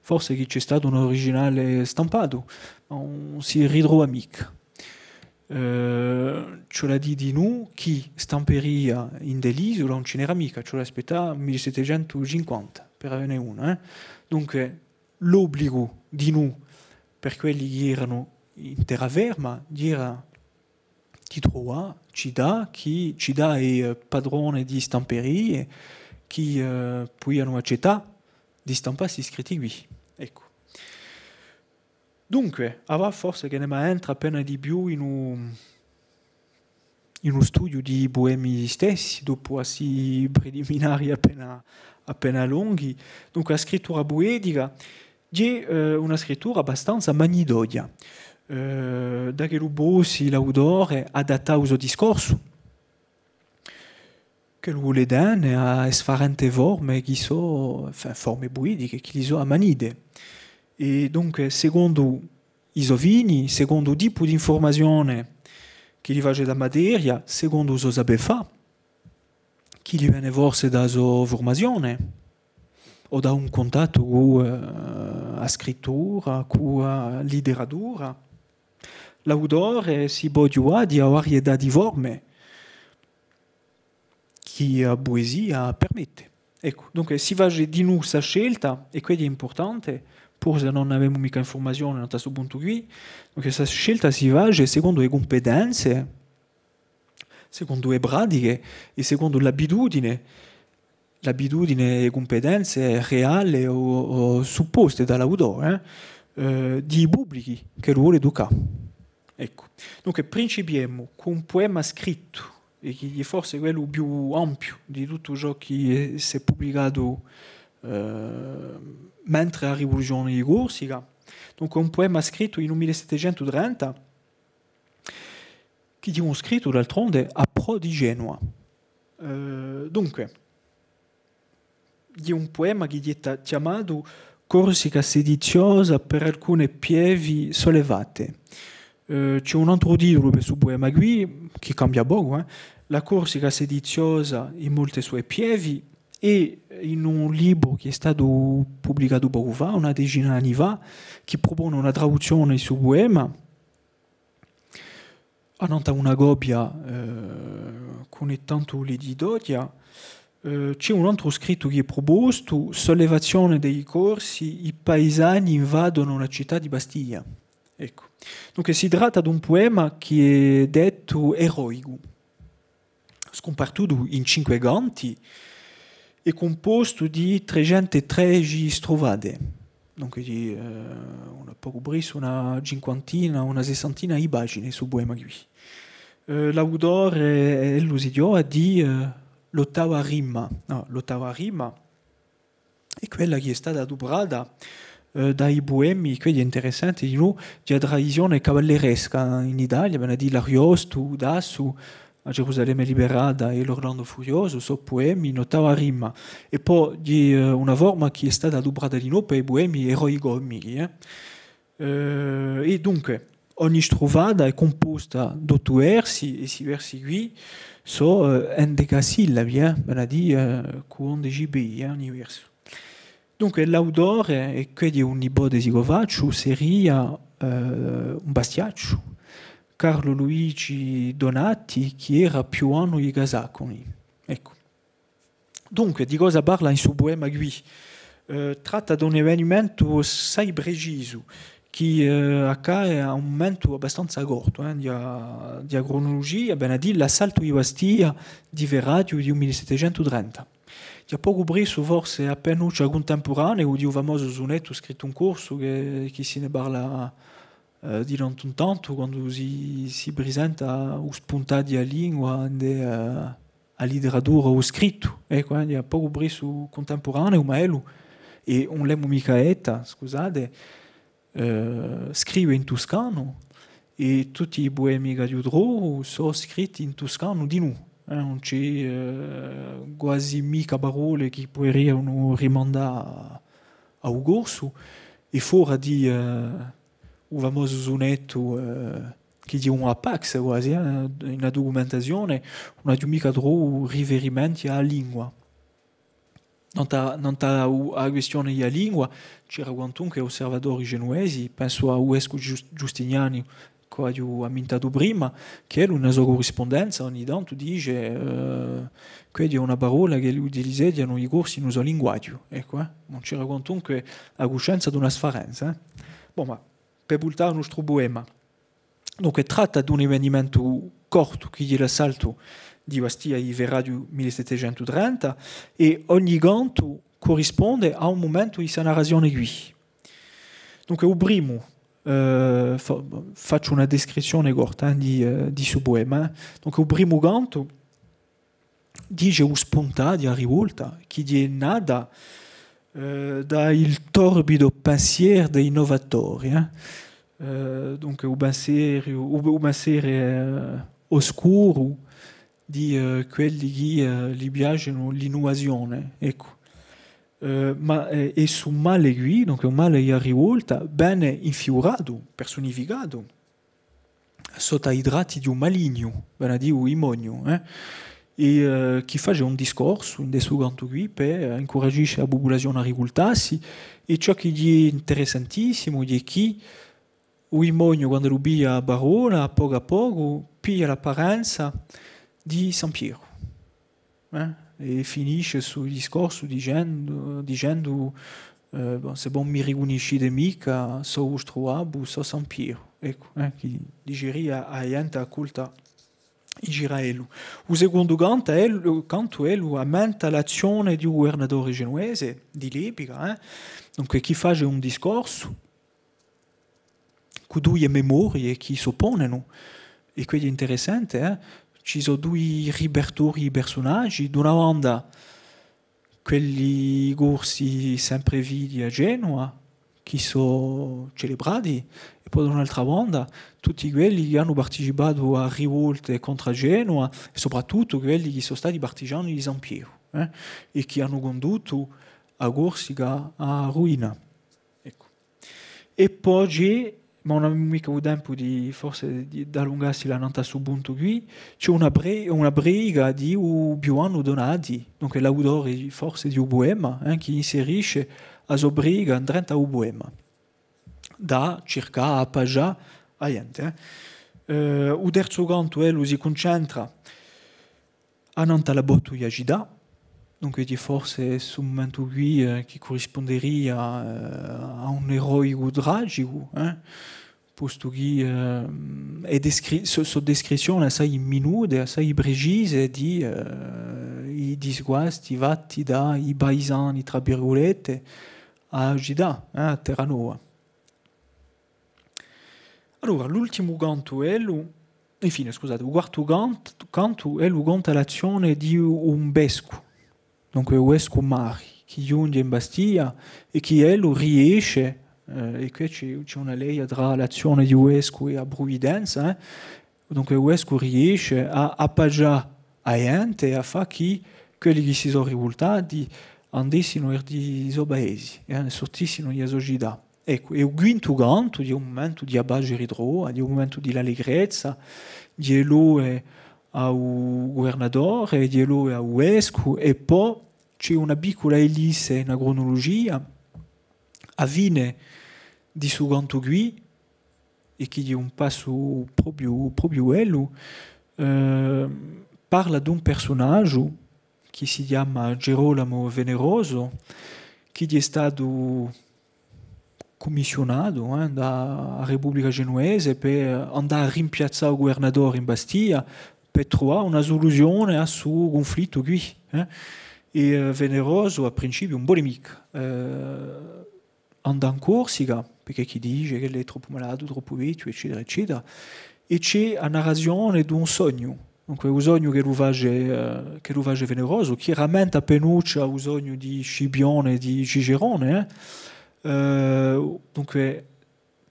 forse che c'è stato un originale stampato, ma non si ritrova mica. Ce l'ha di noi chi stamperia in dell'isola non ce n'era mica, ce l'aspettava 1750 per averne una. Dunque l'obbligo di noi per quelli che erano in terraferma era di trovare, ci dà i padroni di stamperie che potevano accettare di stampare questi scritti qui. Ecco. Dunque, aveva forse che ne entra appena di più in uno studio di poemi stessi, dopo questi preliminari appena lunghi. Dunque, la scrittura poetica è una scrittura abbastanza magnidoia. Da che Lubossi, l'autore, adatta al suo discorso, che lo vuole dare a sfarente forme che sono, forme poetiche, che sono a manide. E dunque, secondo i sovini, secondo il tipo di informazione che gli fa da materia, secondo il suo sapere fare, che gli viene forse da sua formazione, o da un contatto con la scrittura, con la letteratura, l'autore si può aiutare di varietà di forme che la poesia permette. Ecco, dunque si fa di noi questa scelta, e questo è importante, pur se non abbiamo mica informazione da questo punto qui, dunque questa scelta si fa secondo le competenze, secondo le pratiche e secondo l'abitudine e competenze reali o supposte dall'autore di pubblici che lo vuole educare. Ecco. Dunque principiamo con un poema scritto, e che è forse quello più ampio di tutto ciò che si è pubblicato mentre la rivoluzione di Corsica. Dunque un poema scritto in 1730 che è scritto d'altronde a pro di Genova. Dunque è un poema che è chiamato Corsica sediziosa per alcune pievi sollevate. C'è un altro titolo per questo poema qui che cambia poco, La Corsica sediziosa in molte sue pievi, e in un libro che è stato pubblicato poco fa, una decina di anni fa, che propone una traduzione su poema. Hanno una copia con tanto l'editoria. C'è un altro scritto che è proposto, Sollevazione dei corsi, i paesani invadono la città di Bastiglia. Ecco. Dunque si tratta di un poema che è detto eroico, scompartuto in 5 canti e composto di 313 strovate. Dunque una poco preso una cinquantina, una sessantina di pagine su poema qui. L'autore è l'usidio di l'ottava rima è quella che è stata adoperata dai poemi, quelli interessanti di noi, di tradizione cavalleresca in Italia, per dire l'Ariosto, Dasso, la Gerusalemme liberata e l'Orlando Furioso, sono poemi in ottava rima, e poi di una forma che è stata adoperata di noi per i poemi eroicomici. E dunque ogni strovata è composta da 8 versi, e questi versi qui sono endecasillabi, per dire con 11 pi ogni verso. Dunque l'autore, e questa è un'ipotesi che faccio, seria un bastiaccio, Carlo Luigi Donati, che era più anno di Casaconi. Ecco. Dunque, di cosa parla in suo poema qui? Tratta di un avvenimento assai preciso che accade a un momento abbastanza corto di cronologia, bene a dire l'assalto di Bastiglia di Verraggio di 1730. Di a poco preso forse appena contemporaneo di un famoso sonetto scritto un corso che se ne parla di tanto in tanto quando si presenta o spuntati a lingua a letteratura o scritto, ecco, di a poco preso contemporaneo, ma e un lemmo Micaetta, scusate, scrive in toscano e tutti i poemi che Diodoro sono scritti in toscano di noi. Non c'è quasi mica parole che potrebbero rimandare a un corso e fuori di un famoso sonetto che di una Pax quasi, in documentazione non ha mica trovato riferimenti alla lingua. Non ha la questione della lingua, c'era quantunque osservatori genuesi, penso a Uesco Giustiniani, che ho ammintato prima, che in una sua corrispondenza ogni tanto dice che è una parola che lui utilizzano i corsi in uso linguaggio, ecco, non c'era quantunque la coscienza di una sfarenza. Bon, ma per portare il nostro poema, dunque tratta di un avvenimento corto che è l'assalto di Bastiglia di Verraggio 1730 e ogni canto corrisponde a un momento di questa narrazione qui. Dunque, il primo, faccio una descrizione corta di suo poema. Dunque, il primo canto dice una spontanea rivolta che è nata dal torbido pensiero dei innovatori. Dunque, un pensiero oscuro di quelli che gli piacciono l'innovazione, ecco. Ma è su male qui, dunque un male a rivolta, bene infigurato, personificato, sotto i tratti di un maligno, bene a dire un imonio, e che fa un discorso in questo canto qui per incoraggiare la popolazione a rivoltarsi, e ciò che è interessantissimo è che un imonio quando lo piglia a Barona, a poco, piglia l'apparenza di San Piero. E finisce sul discorso dicendo se non mi riconoscete mica, so vostro abu, so San Piero. Ecco, che diceria a gente accolta Israele. Il secondo canto è aumenta l'azione di un governatore genuese di Lepica, dunque chi fa un discorso con due memorie che si oppongono, e quello è interessante, ci sono due ribertori personaggi, da una banda quelli corsi sempre vivi a Genova, che sono celebrati, e poi da un'altra banda tutti quelli che hanno partecipato a rivolte contro Genova, e soprattutto quelli che sono stati partigiani di San Piero, e che hanno condotto a Corsica a ruina. Ecco. E poi ma non abbiamo mica il tempo di forse di allungarsi la nota su punto qui, c'è una briga di più anni donati, dunque l'autore forse di un poema che inserisce a sua briga in 30 un poema da cercare a appaggiare a gente. Il terzo canto si concentra a Nanta la battaglia Gida, dunque di forse su un momento qui che corrisponderia a un eroico tragico, posto che è sua descrizione assai minuta, assai precisa di i disguasti fatti dai paesani, tra virgolette, a Gida, a Terranova. Allora, l'ultimo canto è infine, scusate, il quarto canto è il canto all'azione di un vescovo, dunque un vescovo Mari, che giunge in Bastiglia e che riesce, e qui c'è una legge tra l'azione di un vescovo e la provvidenza, dunque il vescovo riesce a appaggiare a gente e a fare che quelli che si sono rivoltati andassero di paesi, sortissero di società. Ecco, e il quinto canto di un momento di abbaggio e ritrova, di un momento di allegrezza, di eloe al governatore, di eloe al vescovo, e poi c'è una piccola elisse in cronologia, a fine di suo canto qui, e che è un passo proprio bello, parla di un personaggio che si chiama Gerolamo Veneroso, che è stato commissionato dalla Repubblica Genuese per andare a rimpiazzare il governatore in Bastiglia per trovare una soluzione a suo conflitto qui. E Veneroso a principio un buon nemico andava in Corsica perché chi dice che lei è troppo malato, troppo vecchio, eccetera, eccetera, e c'è la narrazione di un sogno. Dunque, un sogno che lo face Veneroso, che rammenta penuccia un sogno di Scipione e di Cicerone. Dunque,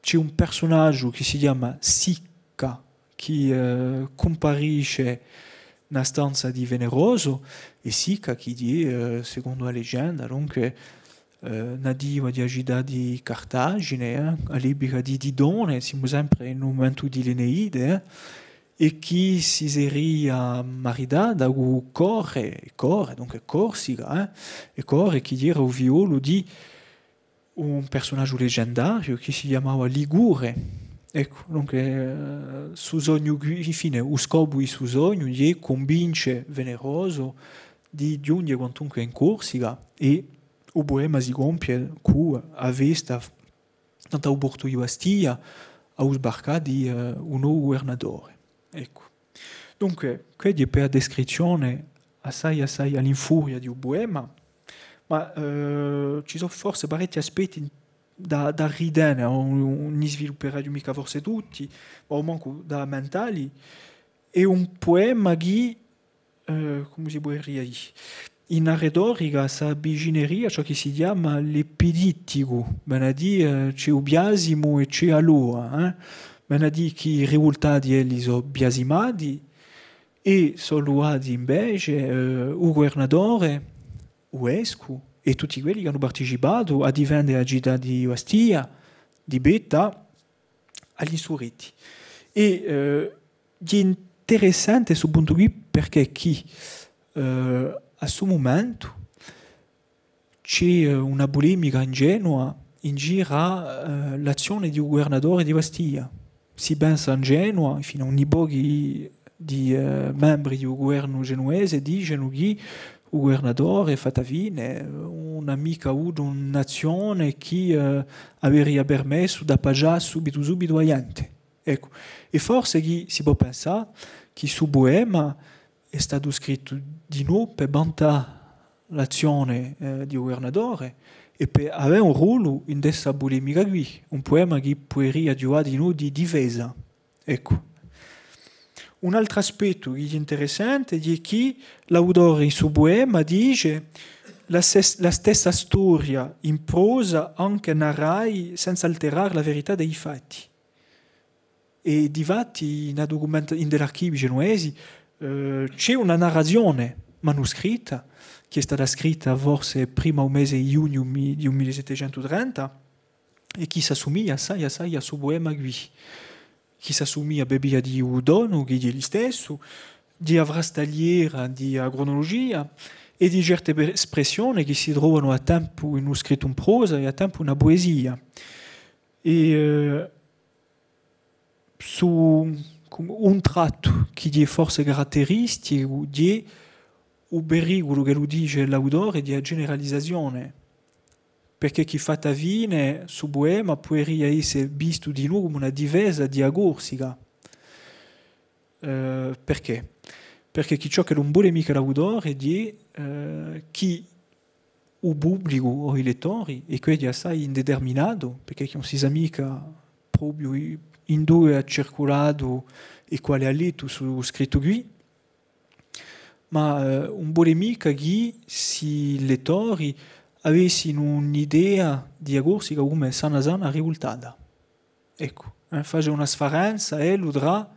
c'è un personaggio che si chiama Sicca, che comparisce nella stanza di Veneroso, e Sicca che dice, secondo la leggenda, dunque, nativa di Agida di Cartagine, all'epoca di Didone, siamo sempre in un momento di l'Eneide, e chi si seria maridata con Corre, dunque Corsica, e Corre che era il violo di un personaggio leggendario che si chiamava Ligure. Ecco, dunque, su sogno, infine, lo scopo di suo sogno è convince Veneroso di giungere quantunque in Corsica, e il poema si compie con a vista tanto a porto di Bastiglia a sbarcare di un nuovo governatore. Ecco. Dunque, questa è per la descrizione assai all'infuria di un poema, ma ci sono forse parecchi aspetti da ridere, non li svilupperai mica forse tutti, ma comunque da mentali. È un poema che, come si può dire, in retorica si avvicineria a ciò che si chiama l'epidittico, ben a dire c'è il biasimo e c'è allora, ben a dire che i risultati sono biasimati e sono luati invece il governatore, Uescu e tutti quelli che hanno partecipato a difendere la città di Bastiglia, di Betta, agli insurretti. E è interessante sul punto qui perché chi a questo momento c'è una polemica ingenua in giro l'azione di un governatore di Bastiglia. Si pensa in Genova, fino a un pochi di membri del governo genuese dicono che il governatore Fatavine un'amica avuto un'azione che avrebbe permesso di appaggiare subito la gente. Ecco. E forse chi si può pensare che su poema è stato scritto di nuovo per vantare l'azione di governatore e per avere un ruolo in questa polemica qui, un poema che potrebbe aiutare di nuovo di difesa. Ecco. Un altro aspetto che è interessante è che l'autore in suo poema dice la stessa storia in prosa anche narrai senza alterare la verità dei fatti. E di fatti in dell'archivio genuesi c'è una narrazione manoscritta che è stata scritta forse prima un mese di giugno di 1730 e che si assomiglia assai a suo poema qui. Che si assomiglia a Bebia di Udono, che è gli stesso, di avrastagliera, di cronologia e di certe espressioni che si trovano a tempo in uno scritto in prosa e a tempo in una poesia. E su un tratto che è forse caratteristico di un pericolo che lo dice l'autore di generalizzazione, perché chi fa Tavine su poema potrebbe essere visto di nuovo come una difesa di Corsica. Perché? Perché chi ciò che non vuole mica l'autore di chi il pubblico o i lettori, e quindi è assai indeterminato, perché non si sa mica proprio in dove ha circolato e quale ha letto su scritto qui, ma un vuole mica che si lettori avessero un'idea di Corsica come sana rivoltata. Ecco, fare una sfarenza e l'udrà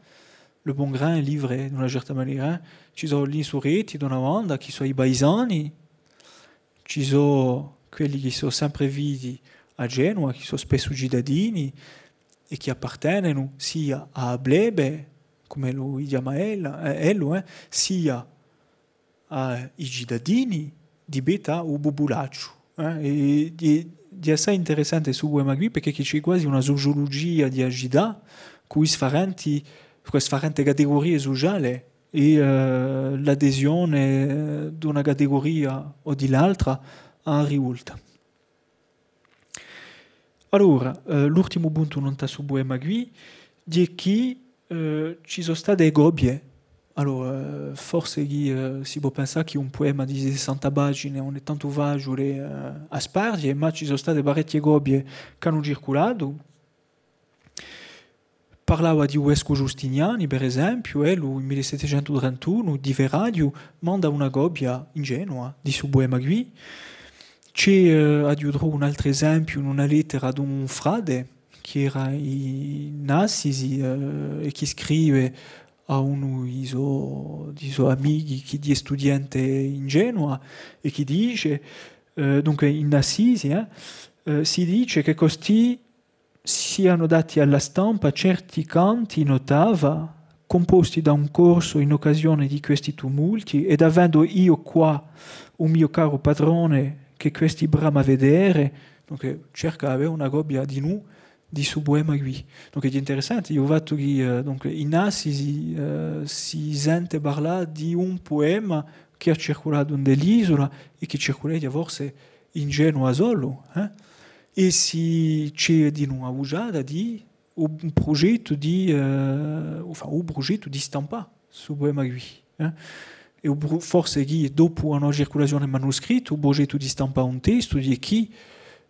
le bon grain è livré in una certa maniera. Ci sono gli insurretti da una banda, ci sono i paesani, ci sono quelli che sono sempre vivi a Genova, che sono spesso cittadini e che appartengono sia a Blebe, come lo chiama Ello, sia ai cittadini di Beta o Bubulaccio. E è assai interessante su poema qui perché c'è quasi una sociologia di agità con queste differenti categorie sociali e l'adesione di una categoria o di l'altra a rivolta. Allora, l'ultimo punto non sta su Boema qui, di che ci sono state gobbie. Allora, forse si può pensare che un poema di 60 pagine non è tanto facile a spargere, ma ci sono state parecchie gobbie che hanno circolato. Parlava di Uesco Giustiniani, per esempio, e lui, nel 1731 di Verradio manda una gobbia ingenua di su poema qui. C'è aggiungerò un altro esempio in una lettera ad un frate che era in Assisi e che scrive a uno dei suoi amici che è studente in Genova e che dice, dunque in Assisi, si dice che costì siano dati alla stampa certi canti in ottava composti da un corso in occasione di questi tumulti ed avendo io qua un mio caro padrone che questi brama vedere, dunque cerca avere una gobbia di nu di su poema qui. Donc è interessante, io ho fatto che donc, in Assisi si sente parlare di un poema che ha circolato nell'isola e che circolava forse in Genova solo. E si c'è di nuovo usata di un progetto di un progetto di stampa su poema qui. E forse che dopo una circolazione manoscritta, un progetto di stampa un testo di chi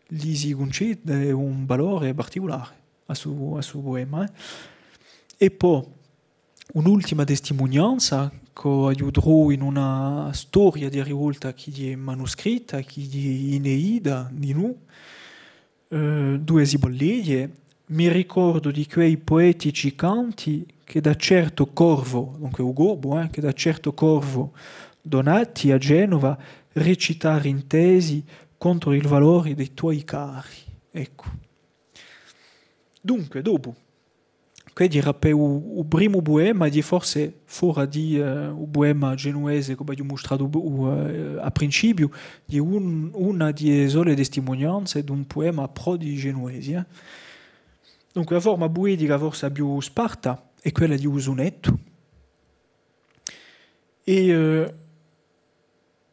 gli si concede un valore particolare a suo poema. E poi un'ultima testimonianza che aiuterò in una storia di rivolta che è manoscritta, che è ineida di noi, due sibolleghe. Mi ricordo di quei poetici canti che da certo corvo, dunque Ugorbo, che da certo corvo donati a Genova recitare in tesi contro il valore dei tuoi cari. Ecco. Dunque, dopo, che dirà per il primo poema, di forse fuori di un poema genuese, come ho mostrato a principio, di una di sole testimonianze di un poema pro di genuesi. Dunque, la forma poetica forse più sparta è quella di un sonetto. E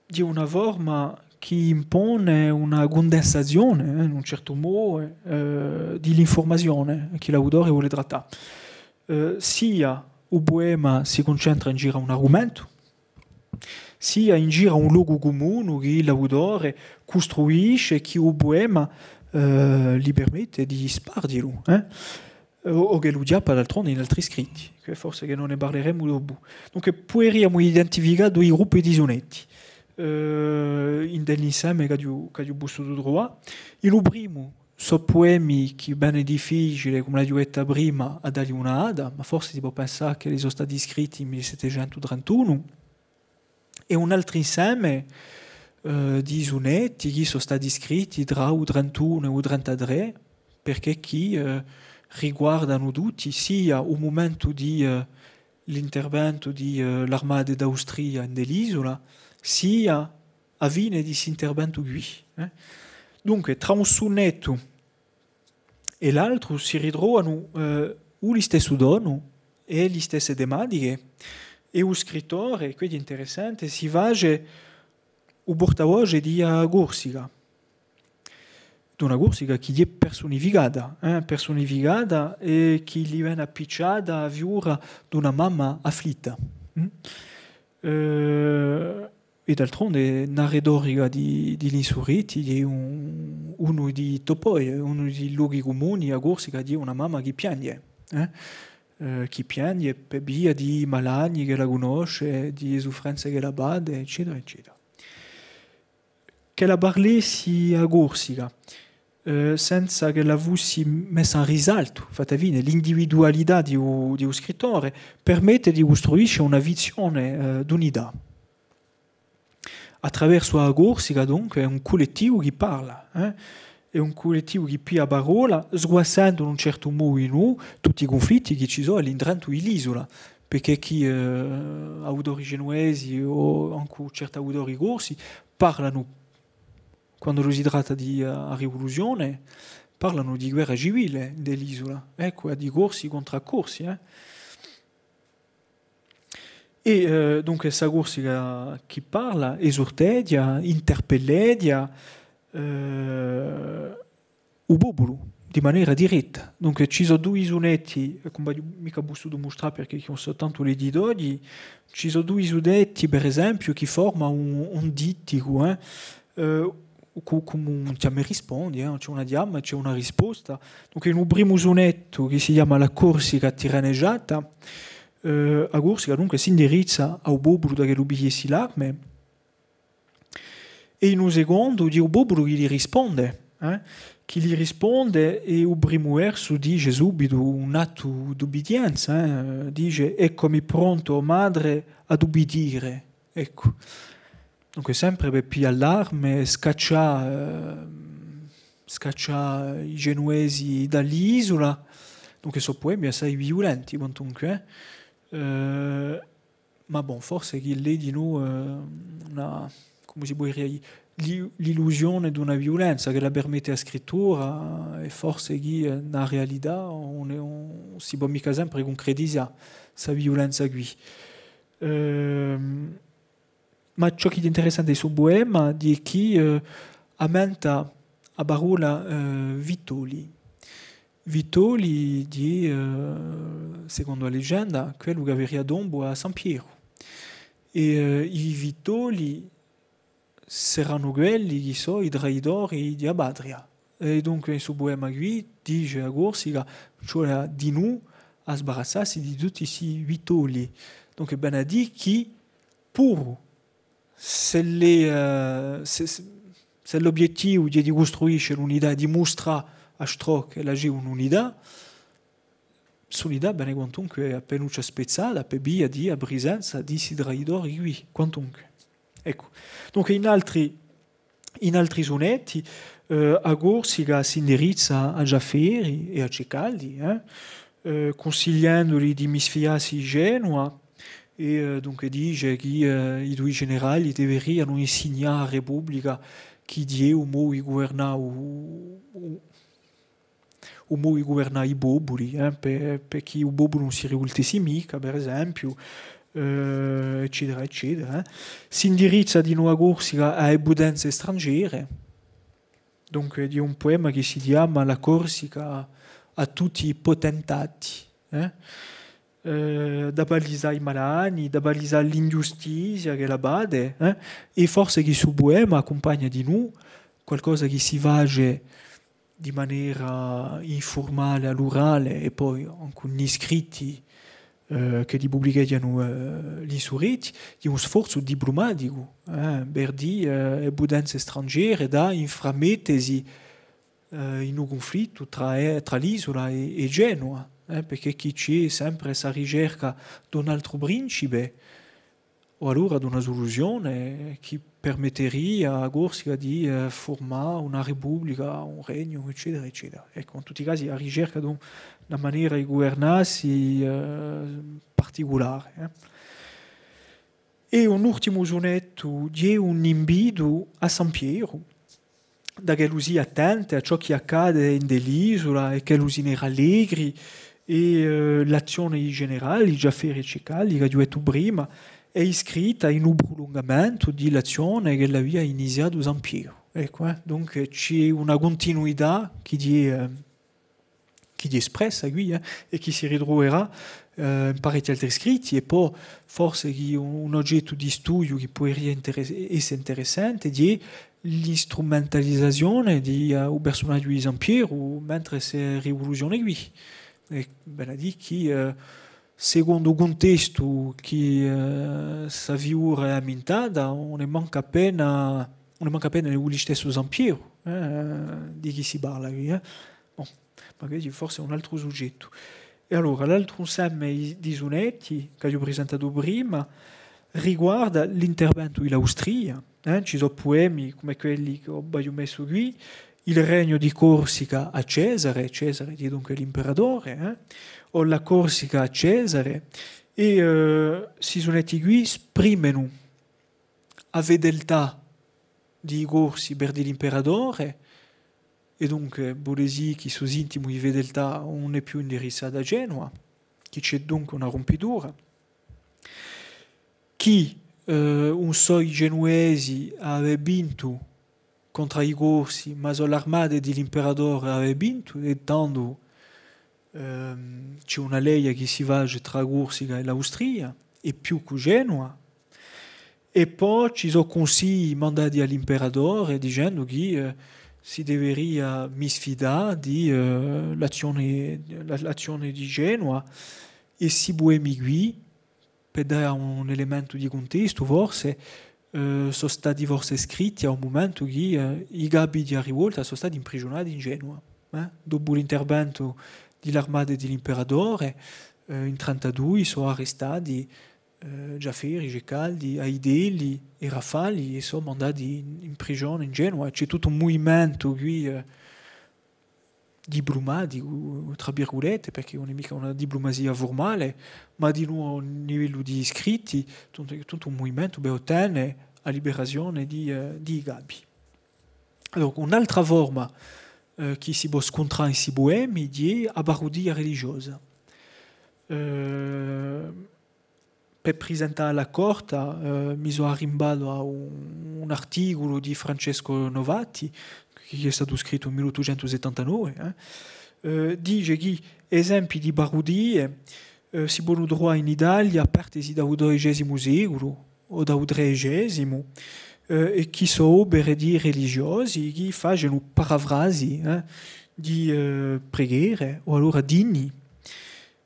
di una forma che impone una condensazione, in un certo modo, di l'informazione che l'autore vuole trattare. Sia il poema si concentra in giro a un argomento, sia in giro a un luogo comune che l'autore costruisce che il poema gli permette di spargerlo, o che lo diappa d'altronde in altri scritti, che forse che non ne parleremo dopo. Dunque, potremmo identificare due gruppi di sonetti. In dell'insieme che ho potuto trovare. Il primo sono poemi che bene difficili, come la detto prima, a dargli una ada, ma forse si può pensare che sono stati scritti nel 1731. E un altro insieme di sonetti che sono stati scritti tra il 31 e il 33, perché chi riguardano tutti sia un momento di l'intervento dell'Armata d'Austria nell'isola, sia a fine di questo intervento qui. Dunque, tra un sonetto e l'altro si ritrovano lo stesso dono e le stesse tematiche, e lo scrittore, quindi interessante, si face il portavoce di Corsica, di una Corsica che è personificata e che gli viene appicciata a figura di una mamma afflitta. E d'altronde narratorica di Linsuriti è uno di Topoi, uno dei luoghi comuni a Corsica di una mamma che piange per via di malanni che la conosce, di sofferenze che la bade, eccetera, eccetera. Che la parlessi a Corsica senza che la fossi messa in risalto, fatta fine, l'individualità di un scrittore permette di costruire una visione d'unità. Attraverso la Corsica, dunque, è un collettivo che parla, è un collettivo che pia parola, sguazzando in un certo modo in noi tutti i conflitti che ci sono all'interno dell'isola, perché chi autori genuesi o anche certi autori corsi parlano, quando si tratta di rivoluzione, parlano di guerra civile dell'isola, ecco, di corsi contro corsi. E dunque sa corsica chi parla, esortedia, interpelledia, o bobolo, di maniera diretta. Dunque ci sono due isunetti, come mica posso dimostrare perché sono soltanto le di oggi, ci sono due isunetti, per esempio, che formano un dittico, come un chiama e rispondi, c'è una diamma e c'è una risposta. Dunque in un primo sonetto che si chiama La Corsica tiraneggiata, a Corsica dunque si indirizza a un popolo che lo bigliessi l'arme, e in un secondo di un popolo che gli risponde, chi gli risponde, e il primo verso dice subito un atto d'obbedienza, dice eccomi pronto madre ad ubbidire, ecco. Dunque sempre per pigliare l'arme, scacciare i genuesi dall'isola, dunque sono poemi assai violenti quantunque, ma bon, forse che lei di noi una, come si può dire, l'illusione di una violenza che la permette a scrittura, e forse che nella realtà on si può mica sempre concretizzare questa violenza qui. Ma ciò che è interessante sul poema è che aumenta a parola Vitoli. Vitoli di, secondo la leggenda, quello che aveva dombo a San Piero. E i Vitoli saranno quelli che sono i traidori di Abadria. E dunque in suo poema qui dice a Corsica, cioè di noi a sbarazzarsi di tutti questi Vitoli. Dunque bene a dire che pur se l'obiettivo è di costruire un'unità, di mostrare a Stroh che la c'è un'unità, l'unità bene quantunque è appena spezzata per via di presenza di questi traidori qui, quantunque. Ecco. Dunque in altri sonetti a Corsica si indirizza a Giafferi e a Cecaldi, consigliandoli di misfiarsi Genova, e dunque dice che i due generali devono insegnare alla Repubblica chi Dio muove governare i boboli, perché i boboli non si rivoltesi mica, per esempio, eccetera, eccetera. Si indirizza di nuovo a Corsica a ebudenze straniere, dunque di un poema che si chiama La Corsica a tutti i potentati, da balisare i malani, da balisare l'ingiustizia che la bade, e forse che su poema accompagna di noi qualcosa che si vage di maniera informale all'orale e poi anche gli scritti che di pubblicano gli surretti, di un sforzo diplomatico per dire ebudenze straniere da inframettesi in un conflitto tra l'isola e Genova, perché chi c'è sempre questa ricerca di un altro principe o allora di una soluzione che permetterebbe a Corsica di formare una repubblica, un regno, eccetera, eccetera. Ecco, in tutti i casi la ricerca di una maniera di governarsi particolare. E un ultimo sonetto di un invito a San Piero, da che lui sia attento a ciò che accade in dell'isola e che lui si ne rallegri, e l'azione generale, Giafferi e Cecaldi, che ho detto prima, è iscritta in un prolungamento di l'azione che l'aveva iniziato San Piero. Ecco, dunque c'è una continuità che è espressa qui e che si ritroverà in parecchi altri scritti, e poi forse che un oggetto di studio che può essere interessante è l'istrumentalizzazione di un personaggio di San Piero mentre si rivoluzione qui. E bene a dire che secondo il contesto che sa vivere è ambientata, non ne manca appena lui stesso San Piero, di chi si parla qui. Bon, magari forse è un altro soggetto. E allora, l'altro insieme di sonetti che ho presentato prima riguarda l'intervento dell'Austria. Ci sono poemi come quelli che ho messo qui, il regno di Corsica a Cesare è dunque l'imperatore, o la Corsica a Cesare, e si sonetti qui esprimono a fedeltà di Corsi per l'imperatore, e dunque Bolesi che su intimo di fedeltà non è più indirizzata a Genova, che c'è dunque una rompitura. chi un so i genuesi aveva vinto contro i corsi, ma l'armata dell'imperatore aveva vinto, e tanto c'è una legge che si va tra Corsica e l'Austria, e più che Genova, e poi ci sono consigli mandati all'imperatore dicendo che si deveria misfidare di l'azione di Genova e si buemi qui per dare un elemento di contesto forse sono stati forse scritti a un momento che i capi di rivolta sono stati imprigionati in Genova dopo l'intervento dell'armata dell'imperatore in 32 sono arrestati Giafferi, Gecaldi, Aideli e Rafali e sono mandati in prigione in Genova. C'è tutto un movimento qui diplomatico, tra virgolette, perché non è mica una diplomasia formale, ma di nuovo a livello di iscritti, tutto un movimento per ottenere la liberazione di Gabi. Allora, un'altra forma che si può scontrare in si boemi è la parodia religiosa. Per presentare la corte mi sono arrimbato a un articolo di Francesco Novatti che è stato scritto nel 1879 dice che esempi di parodie si possono trovare in Italia a parte dal XII secolo o dal XIII e che sono opere di religiosi che fanno parafrasi di preghiere o allora digni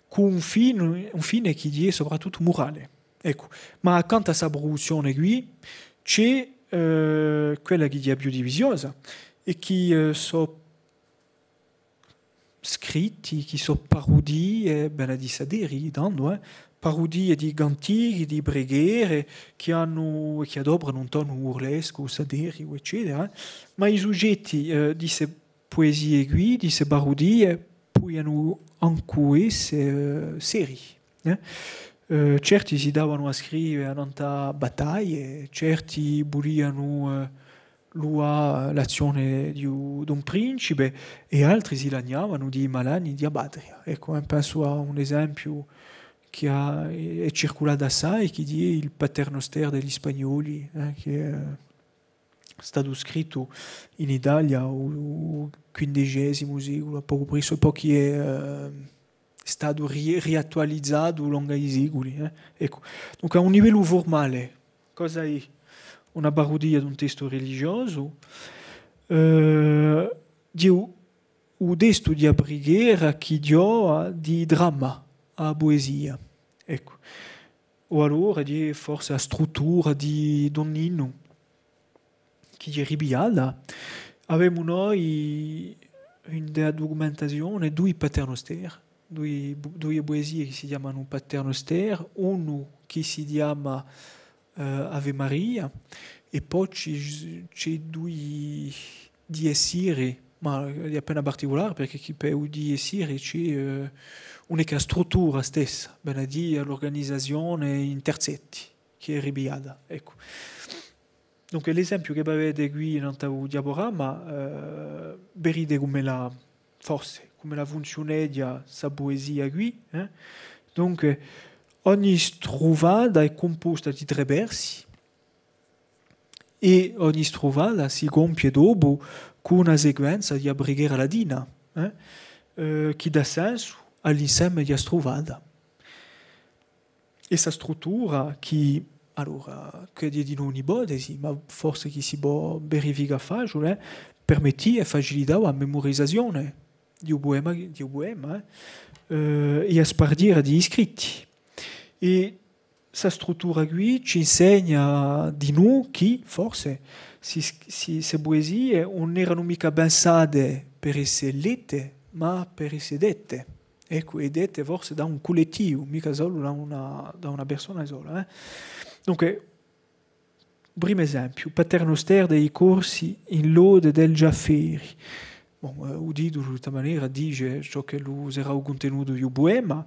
con un fine che è soprattutto morale. Ecco. Ma accanto a questa produzione qui c'è quella che è più divisiosa e che sono scritti, che sono parodie, di saderi, parodie di cantichi, di preghiere che adoperano un tono burlesco, saderico, eccetera. Ma i soggetti di queste poesie qui, di queste parodie, poi anche essere seri. Certi si davano a scrivere a battaglie, certi volevano l'azione di un principe e altri si lagnavano di malanni di abbattere. Ecco, penso a un esempio che è circolato assai, che è il Paternoster degli Spagnoli, che è stato scritto in Italia al XV secolo, poco prima, e poi che è stato riattualizzato lungo i secoli. Ecco. Dunque, a un livello formale, cosa è una parodia di un testo religioso? Di un testo di preghiera che dia di dramma a poesia. Ecco. O allora di forse la struttura di un inno che è ribiata. Avevamo noi in della documentazione due paternoster, due poesie che si chiamano paternoster, uno che si chiama Ave Maria e poi c'è due di essere, ma è appena particolare perché chi per di essere c'è un'unica struttura stessa, bene a dire l'organizzazione in terzetti che è ribiata. Ecco. Dunque l'esempio che avete qui in un diaporama vedete come la funzione di questa poesia qui. Dunque ogni struvata è composta di 3 versi e ogni struvata si compie dopo con una sequenza di preghiera latina che dà senso all'insieme di struvata. E questa struttura che allora, che di non ipotesi, ma forse che si può verificare facile, permette e facilita la memorizzazione di un poema e a spartire di iscritti. E questa struttura qui ci insegna di noi che forse queste poesie non erano mica pensate per essere lette, ma per essere dette. Ecco, e dette forse da un collettivo, mica solo da una persona sola. Dunque, primo esempio, Paternoster dei corsi in lode del Giafferi. Udito in questa maniera dice ciò che sarà il contenuto di un poema,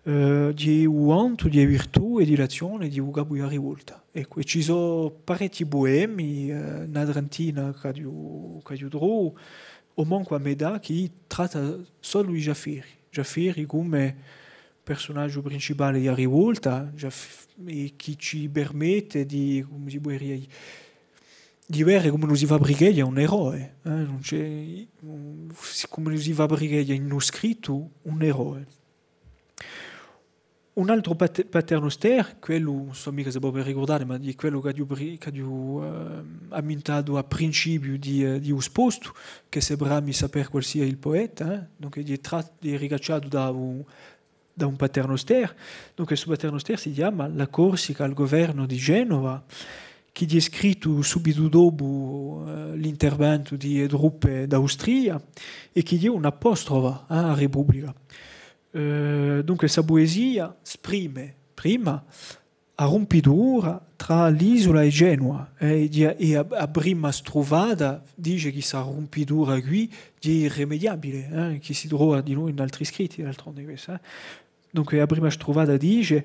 di uanto, di virtù e di l'azione di un capo di rivolta. Ecco, e ci sono parecchi poemi, una trentina che io trovo, o manco a metà che tratta solo di Giafferi. Giafferi come personaggio principale della rivolta, e chi ci permette di, come si può dire, di vedere come lo si fabbrica un eroe, non c'è, come lo si fabbrica in uno scritto un eroe. Un altro paternoster, quello, non so mica se può ricordare, ma di quello che ha ambientato a principio di un posto, che sembra mi sapere qual sia il poeta, dunque è ricacciato da un paternoster, dunque questo paternoster si chiama La Corsica al governo di Genova, che è scritto subito dopo l'intervento di truppe d'Austria e che è un'apostrofa alla Repubblica. Dunque questa poesia esprime prima la rompitura tra l'isola e Genova e a prima strovata dice che questa rompitura qui è irrimediabile, che si trova di noi in altri scritti d'altronde questo. Dunque la prima strovata dice: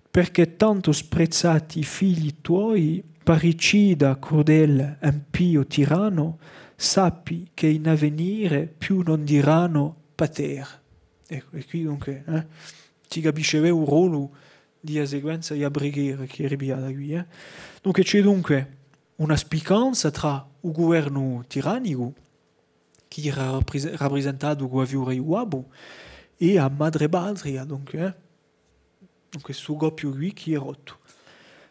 perché tanto sprezzati figli tuoi, parricida, crudele, impio, tiranno, sappi che in avvenire più non diranno pater. Ecco, e qui dunque si capisce un ruolo di sequenza di preghiera che è ripiata qui. Dunque c'è dunque una spicanza tra il governo tirannico, che era rappresentato con la figura di Uabo, e a madre patria, dunque questo doppio qui che è rotto.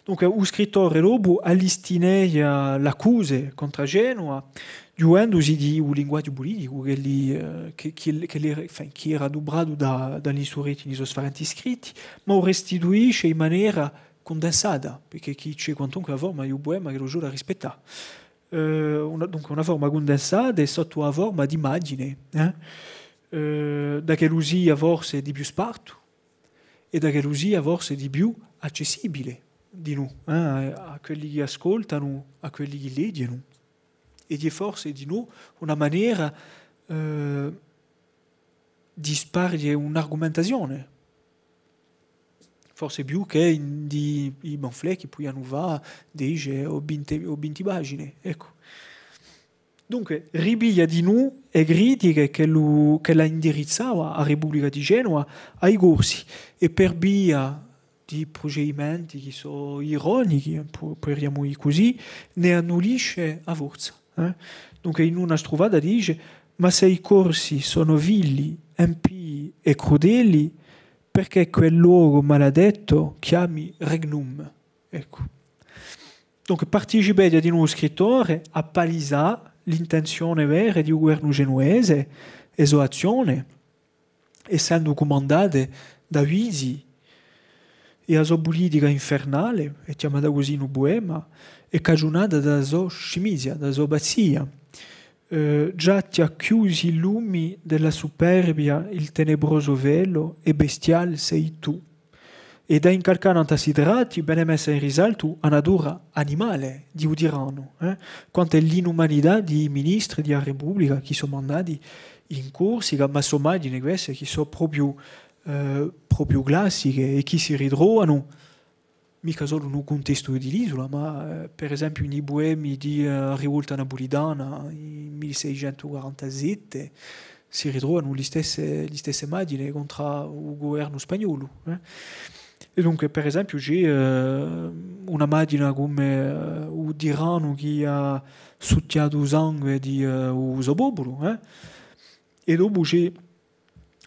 Dunque, un scrittore dopo allistinea l'accuse contro Genova, giuendosi di un linguaggio politico che era dobrato dagli studiosi nei differenti scritti, ma lo restituisce in maniera condensata, perché chi c'è quantunque la forma di un poema che lo giura rispettare. Dunque, una forma condensata e sotto la forma di immagine, da che l'usia forse di più sparto e da che l'usia forse di più accessibile di noi, a quelli che ascoltano, a quelli che leggono, e di forse di noi una maniera di spargere un'argomentazione, forse più che i pamphlet che poi hanno va 10 o 20 pagine, ecco. Dunque, ribiglia di noi e critiche che la indirizzava a Repubblica di Genova ai corsi e per via di procedimenti che sono ironici, potremmo dire così, ne annullisce a forza. Dunque in una strovata dice: ma se i corsi sono vili, impii e crudeli, perché quel luogo maledetto chiami regnum? Ecco. Dunque partecipa di nuovo scrittore a palisare l'intenzione vera di un governo genuese e sua azione, essendo comandate da Visi e la sua politica infernale, è chiamata così in Boema, è cagionata da sua scimisia, da sua pazzia. Già ti ha chiusi i lumi della superbia il tenebroso velo e bestial sei tu. E da incalcare antasiderati bene messa in risalto a natura animale di un tiranno, quanto è l'inumanità di ministri della Repubblica che sono mandati in Corsica, ma sono immagini queste che sono proprio classiche e che si ritrovano mica solo in un contesto dell'isola, ma per esempio nei poemi di rivolta napolitana nel 1647 si ritrovano le stesse immagini contro il governo spagnolo. E dunque, per esempio, c'è una immagine come un tiranno che ha succhiato sangue di un suo popolo, e dopo c'è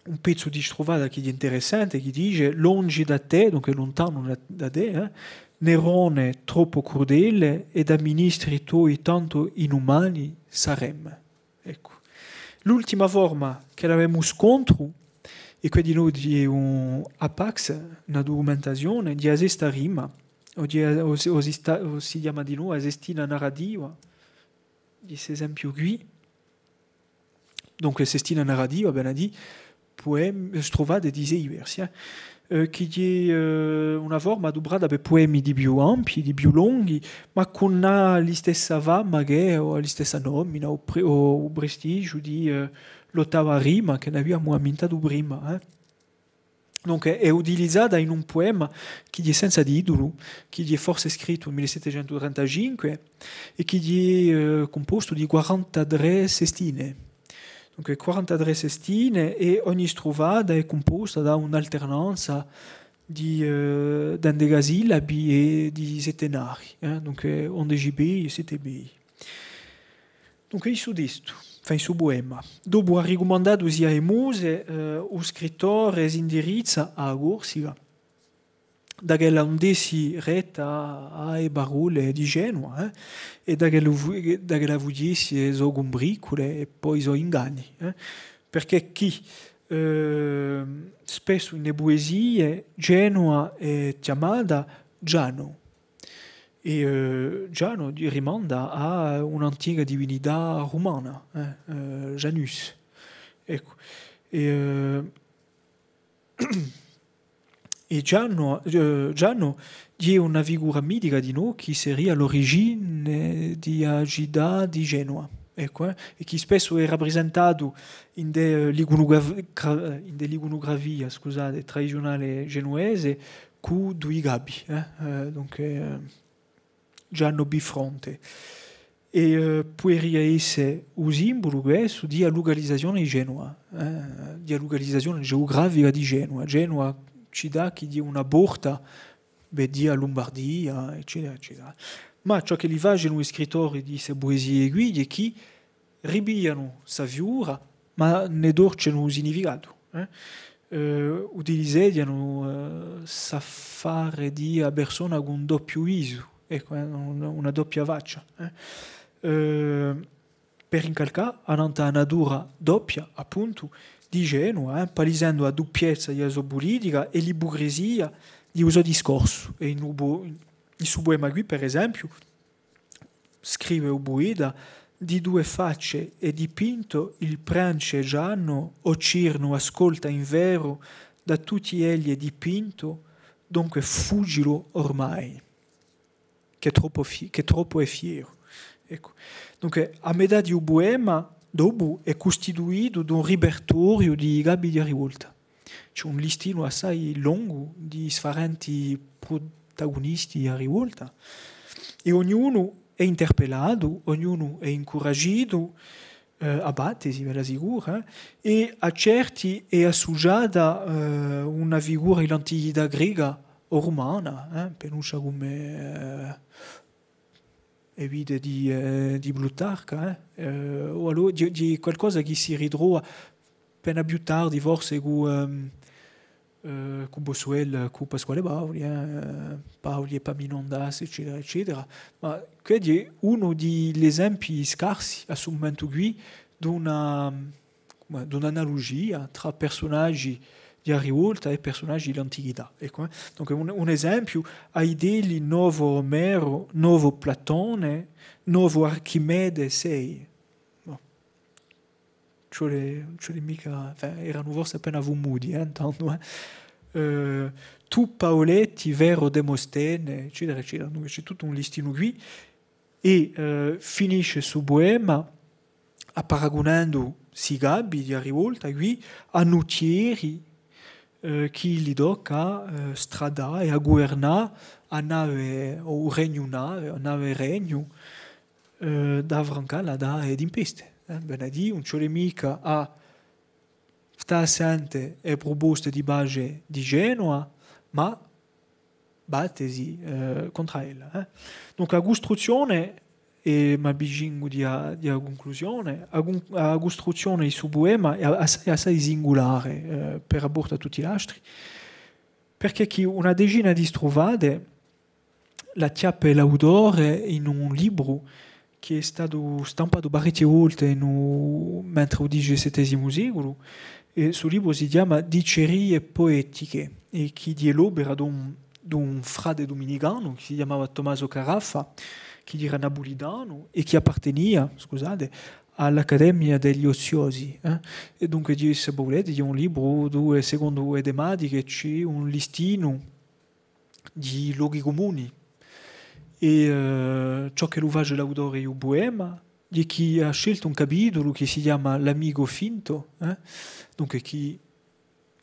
un pezzo di strovata che è interessante, che dice: longi da te, dunque lontano da te, Nerone troppo crudele e da ministri tuoi tanto inumani saremmo. Ecco. L'ultima forma che avevamo scontro e quella di noi di un Apax, una documentazione di questa rima, o si chiama di noi esestina narrativa, di questo esempio qui. Dunque, esestina narrativa, ben a dire, poemi trovate di sei versi, che è una forma dobrata per poemi di più ampi, di più lunghi, ma con la stessa fama che o la stessa nomina o prestigio di l'ottava rima che ne abbiamo ammentato prima. Dunque è utilizzata in un poema che è senza titolo, che è forse scritto nel 1735 e che è composto di 43 sestine. Dunque 43 sestine e ogni struvada è composta da un'alternanza di endegasillabi e di settenari, dunque ondegibei e settebei. Dunque in su disto, fa in su boema. Dopo ha ricomandato sia ai muse, o scrittore si indirizza a Corsica, da che la undesi retta ai barule di Genova, e da che la vugiesi so gombricole e poi so inganni, perché chi spesso nelle poesie Genova è chiamata Giano, e Giano rimanda a un'antica divinità romana, Janus. Ecco. E Giano è una figura mitica di noi che sarebbe all'origine di Agida di Genova, ecco, e che spesso è rappresentato in dell'iconografia, scusate, tradizionale genuese con due gabi, dunque Gianno bifronte. E puoi essere un simbolo questo di localizzazione di Genova, di localizzazione geografica di Genova. Genova ci dà chi di una porta di a Lombardia, eccetera, eccetera. Ma ciò che li fa i scrittori di queste poesie guide è che ribiano sa figura, ma ne dorcono un significato. Utilizzano sa fare di a persona con un doppio viso, ecco, una doppia faccia. Per incalcare una natura doppia, appunto, di Genova, palisando la doppiezza della sua politica e l'ipocrisia di uso discorso. E in suo poema qui, per esempio, scrive Ubuida di due facce è dipinto il prance gianno o cirno ascolta in vero da tutti egli è dipinto dunque fuggilo ormai che troppo è fiero. Ecco. Dunque a metà di un poema dopo è costituito da un repertorio di gabi di rivolta. C'è un listino assai lungo di differenti protagonisti a rivolta e ognuno è interpellato, ognuno è incoraggiato a battersi, ve la sicura, e a certi è associata una figura dell'antichità greca o romana, penuscia come vide di Plutarca, o allora di qualcosa che si ritrova appena più tardi, forse con Bossuet, con Pasquale Paoli, Paoli e Paminondas, eccetera, eccetera. Ma questo è uno degli esempi scarsi a questo momento qui di un'analogia tra personaggi di rivolta e personaggi dell'antichità. Ecco, dunque un esempio ai degli nuovo Omero, nuovo Platone, nuovo Archimede 6. Cioè mica, erano forse appena vumudi, intanto. Tu Paoletti, vero Demostene, eccetera, eccetera. Dunque c'è tutto un listino qui e finisce su poema a paragonando si gabi di rivolta qui a nutieri chi gli tocca stradare e a governare a nave o nave regno da Francala da ed in peste. Benedì, un ciò mica a sta assente e proposte di base di Genova, ma battesi contro ella. Dunque, la costruzione, e ma bisogno di conclusione, la costruzione su poema è assai singolare per rapporto a tutti gli altri, perché chi una decina di strovate la chiappe l'autore in un libro che è stato stampato parecchie volte mentre il XVII secolo, e il suo libro si chiama Dicerie poetiche, e che è l'opera di un frate dominicano che si chiamava Tommaso Caraffa, che era napolitano e che apparteneva, scusate, all'Accademia degli Oziosi. E dunque, se volete, è un libro dove, secondo le tematiche, c'è un listino di luoghi comuni. E ciò che lo fa l'autore è un poema di chi ha scelto un capitolo che si chiama L'amico finto, dunque chi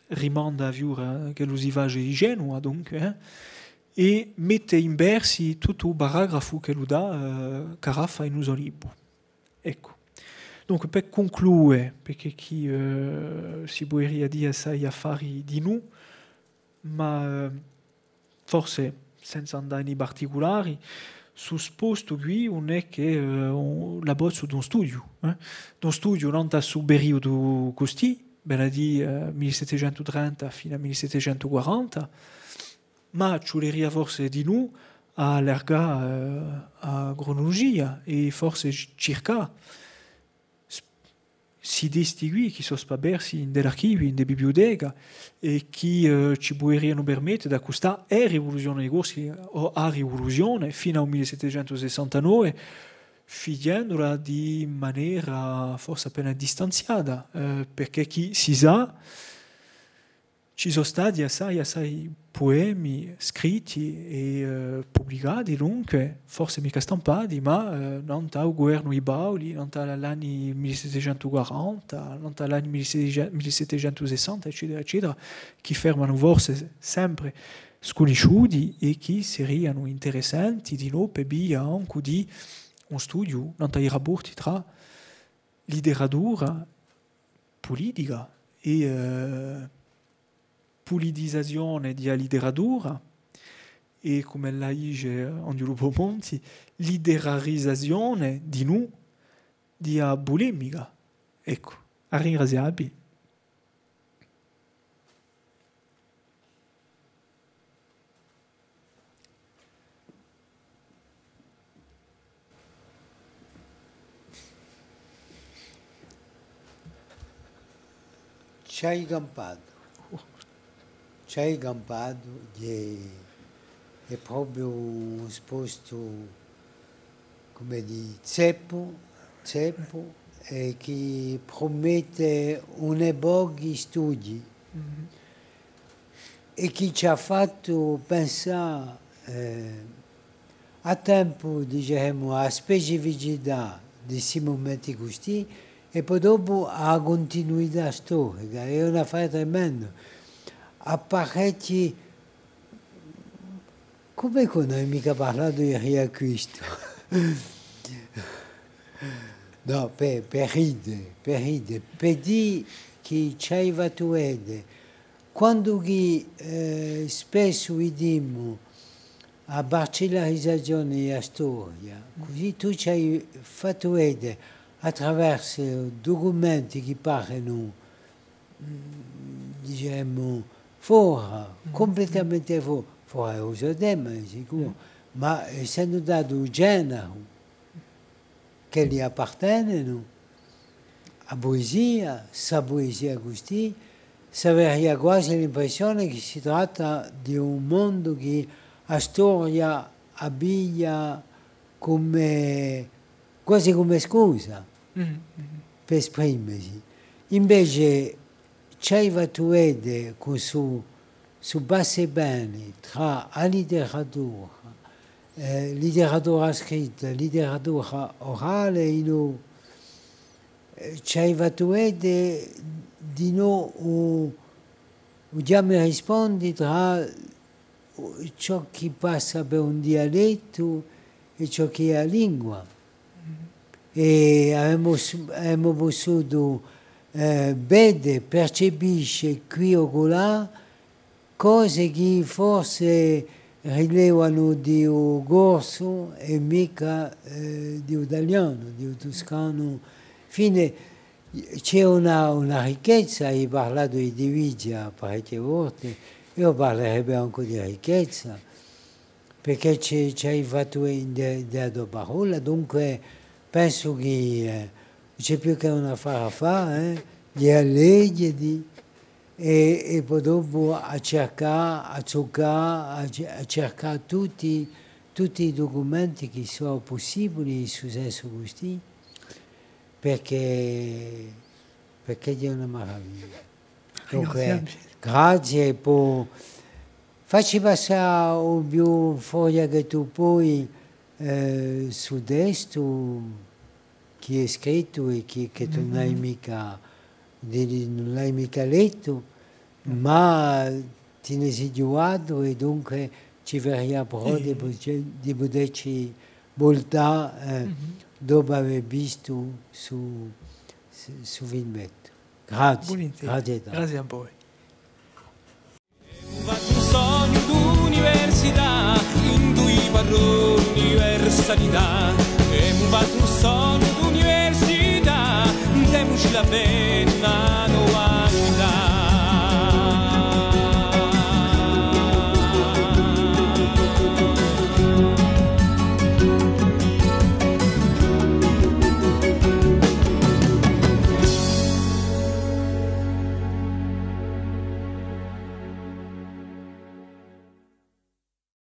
rimanda a figura che lo si fa di Genova, dunque, e mette in versi tutto il paragrafo che lo dà Caraffa in uso libro. Ecco. Dunque, per concludere, perché chi si vorrebbe dire assai affari di noi, ma forse senza andare nei particolari, su sposto qui non è che la bozza di un studio. Un studio non sta sul periodo così, ben a dire 1730 fino a 1740, ma ci vorrebbe forse di noi a allargare a cronologia e forse cercare si distingui chi sono sparsi in degli archivi, in delle biblioteche e chi ci potrebbero permettere da questa rivoluzione dei corsi o a rivoluzione fino al 1769 figliandola di maniera forse appena distanziata perché chi si sa ci sono stati assai poemi scritti e pubblicati, dunque, forse mica stampati, ma non dal governo di Bauli, non dagli anni 1740, non dagli anni 1760, eccetera, eccetera, che fermano forse sempre sconosciuti e che sarebbero interessanti di noi per via anche di un studio, non dai rapporti tra letteratura politica e politicizzazione della letteratura e come la dice Angelo Monti, literarizzazione di noi di bulimica. Ecco, a ringraziarvi. Ci hai campato. Ci hai campato è proprio un posto come di zeppo e che promette un pochi studi e che ci ha fatto pensare a tempo, diciamo, a specificità di questi momenti così e poi dopo a continuità storica. È una affare tremenda. A parecchi, come non hai mica parlato di riacquisto? No, per ridere, per dire che ci hai fatto vedere, quando spesso vediamo a barcellarizzazione della storia, così tu ci hai fatto vedere attraverso documenti che parlano, diciamo, fuori, completamente fuori uso tema, sicuro, ma essendo dato un genere che gli appartengono a poesia, sa poesia così, si aveva quasi l'impressione che si tratta di un mondo che la storia abbia come, quasi come scusa per esprimersi. Invece ci hai fatto vedere su base bene tra la letteratura scritta, letteratura orale, ci hai fatto vedere di noi, già mi rispondi tra ciò che passa per un dialetto e ciò che è la lingua. E abbiamo vissuto vede, percepisce qui o là cose che forse rilevano di un corso e mica di un italiano, di un toscano. Fine, c'è una ricchezza, hai parlato di Divizia parecchie volte, io parlerebbe anche di ricchezza, perché ci hai fatto delle parole, dunque penso che c'è più che una affare a fare, di alleghi e poi dopo a cercare tutti i documenti che sono possibili su senso così, perché è una meraviglia. Dunque, grazie per farci passare un più foglia che tu puoi su testo che è scritto e che tu non hai mica letto, ma ti ne sei giocato e dunque ci verrà però di poterci voltare dopo aver visto su su Vinmetto. Grazie. Volentieri. Grazie a voi. Ho fatto un sogno d'università, in cui parlo universalità. E ho fatto un sogno d'università, temuci la bene.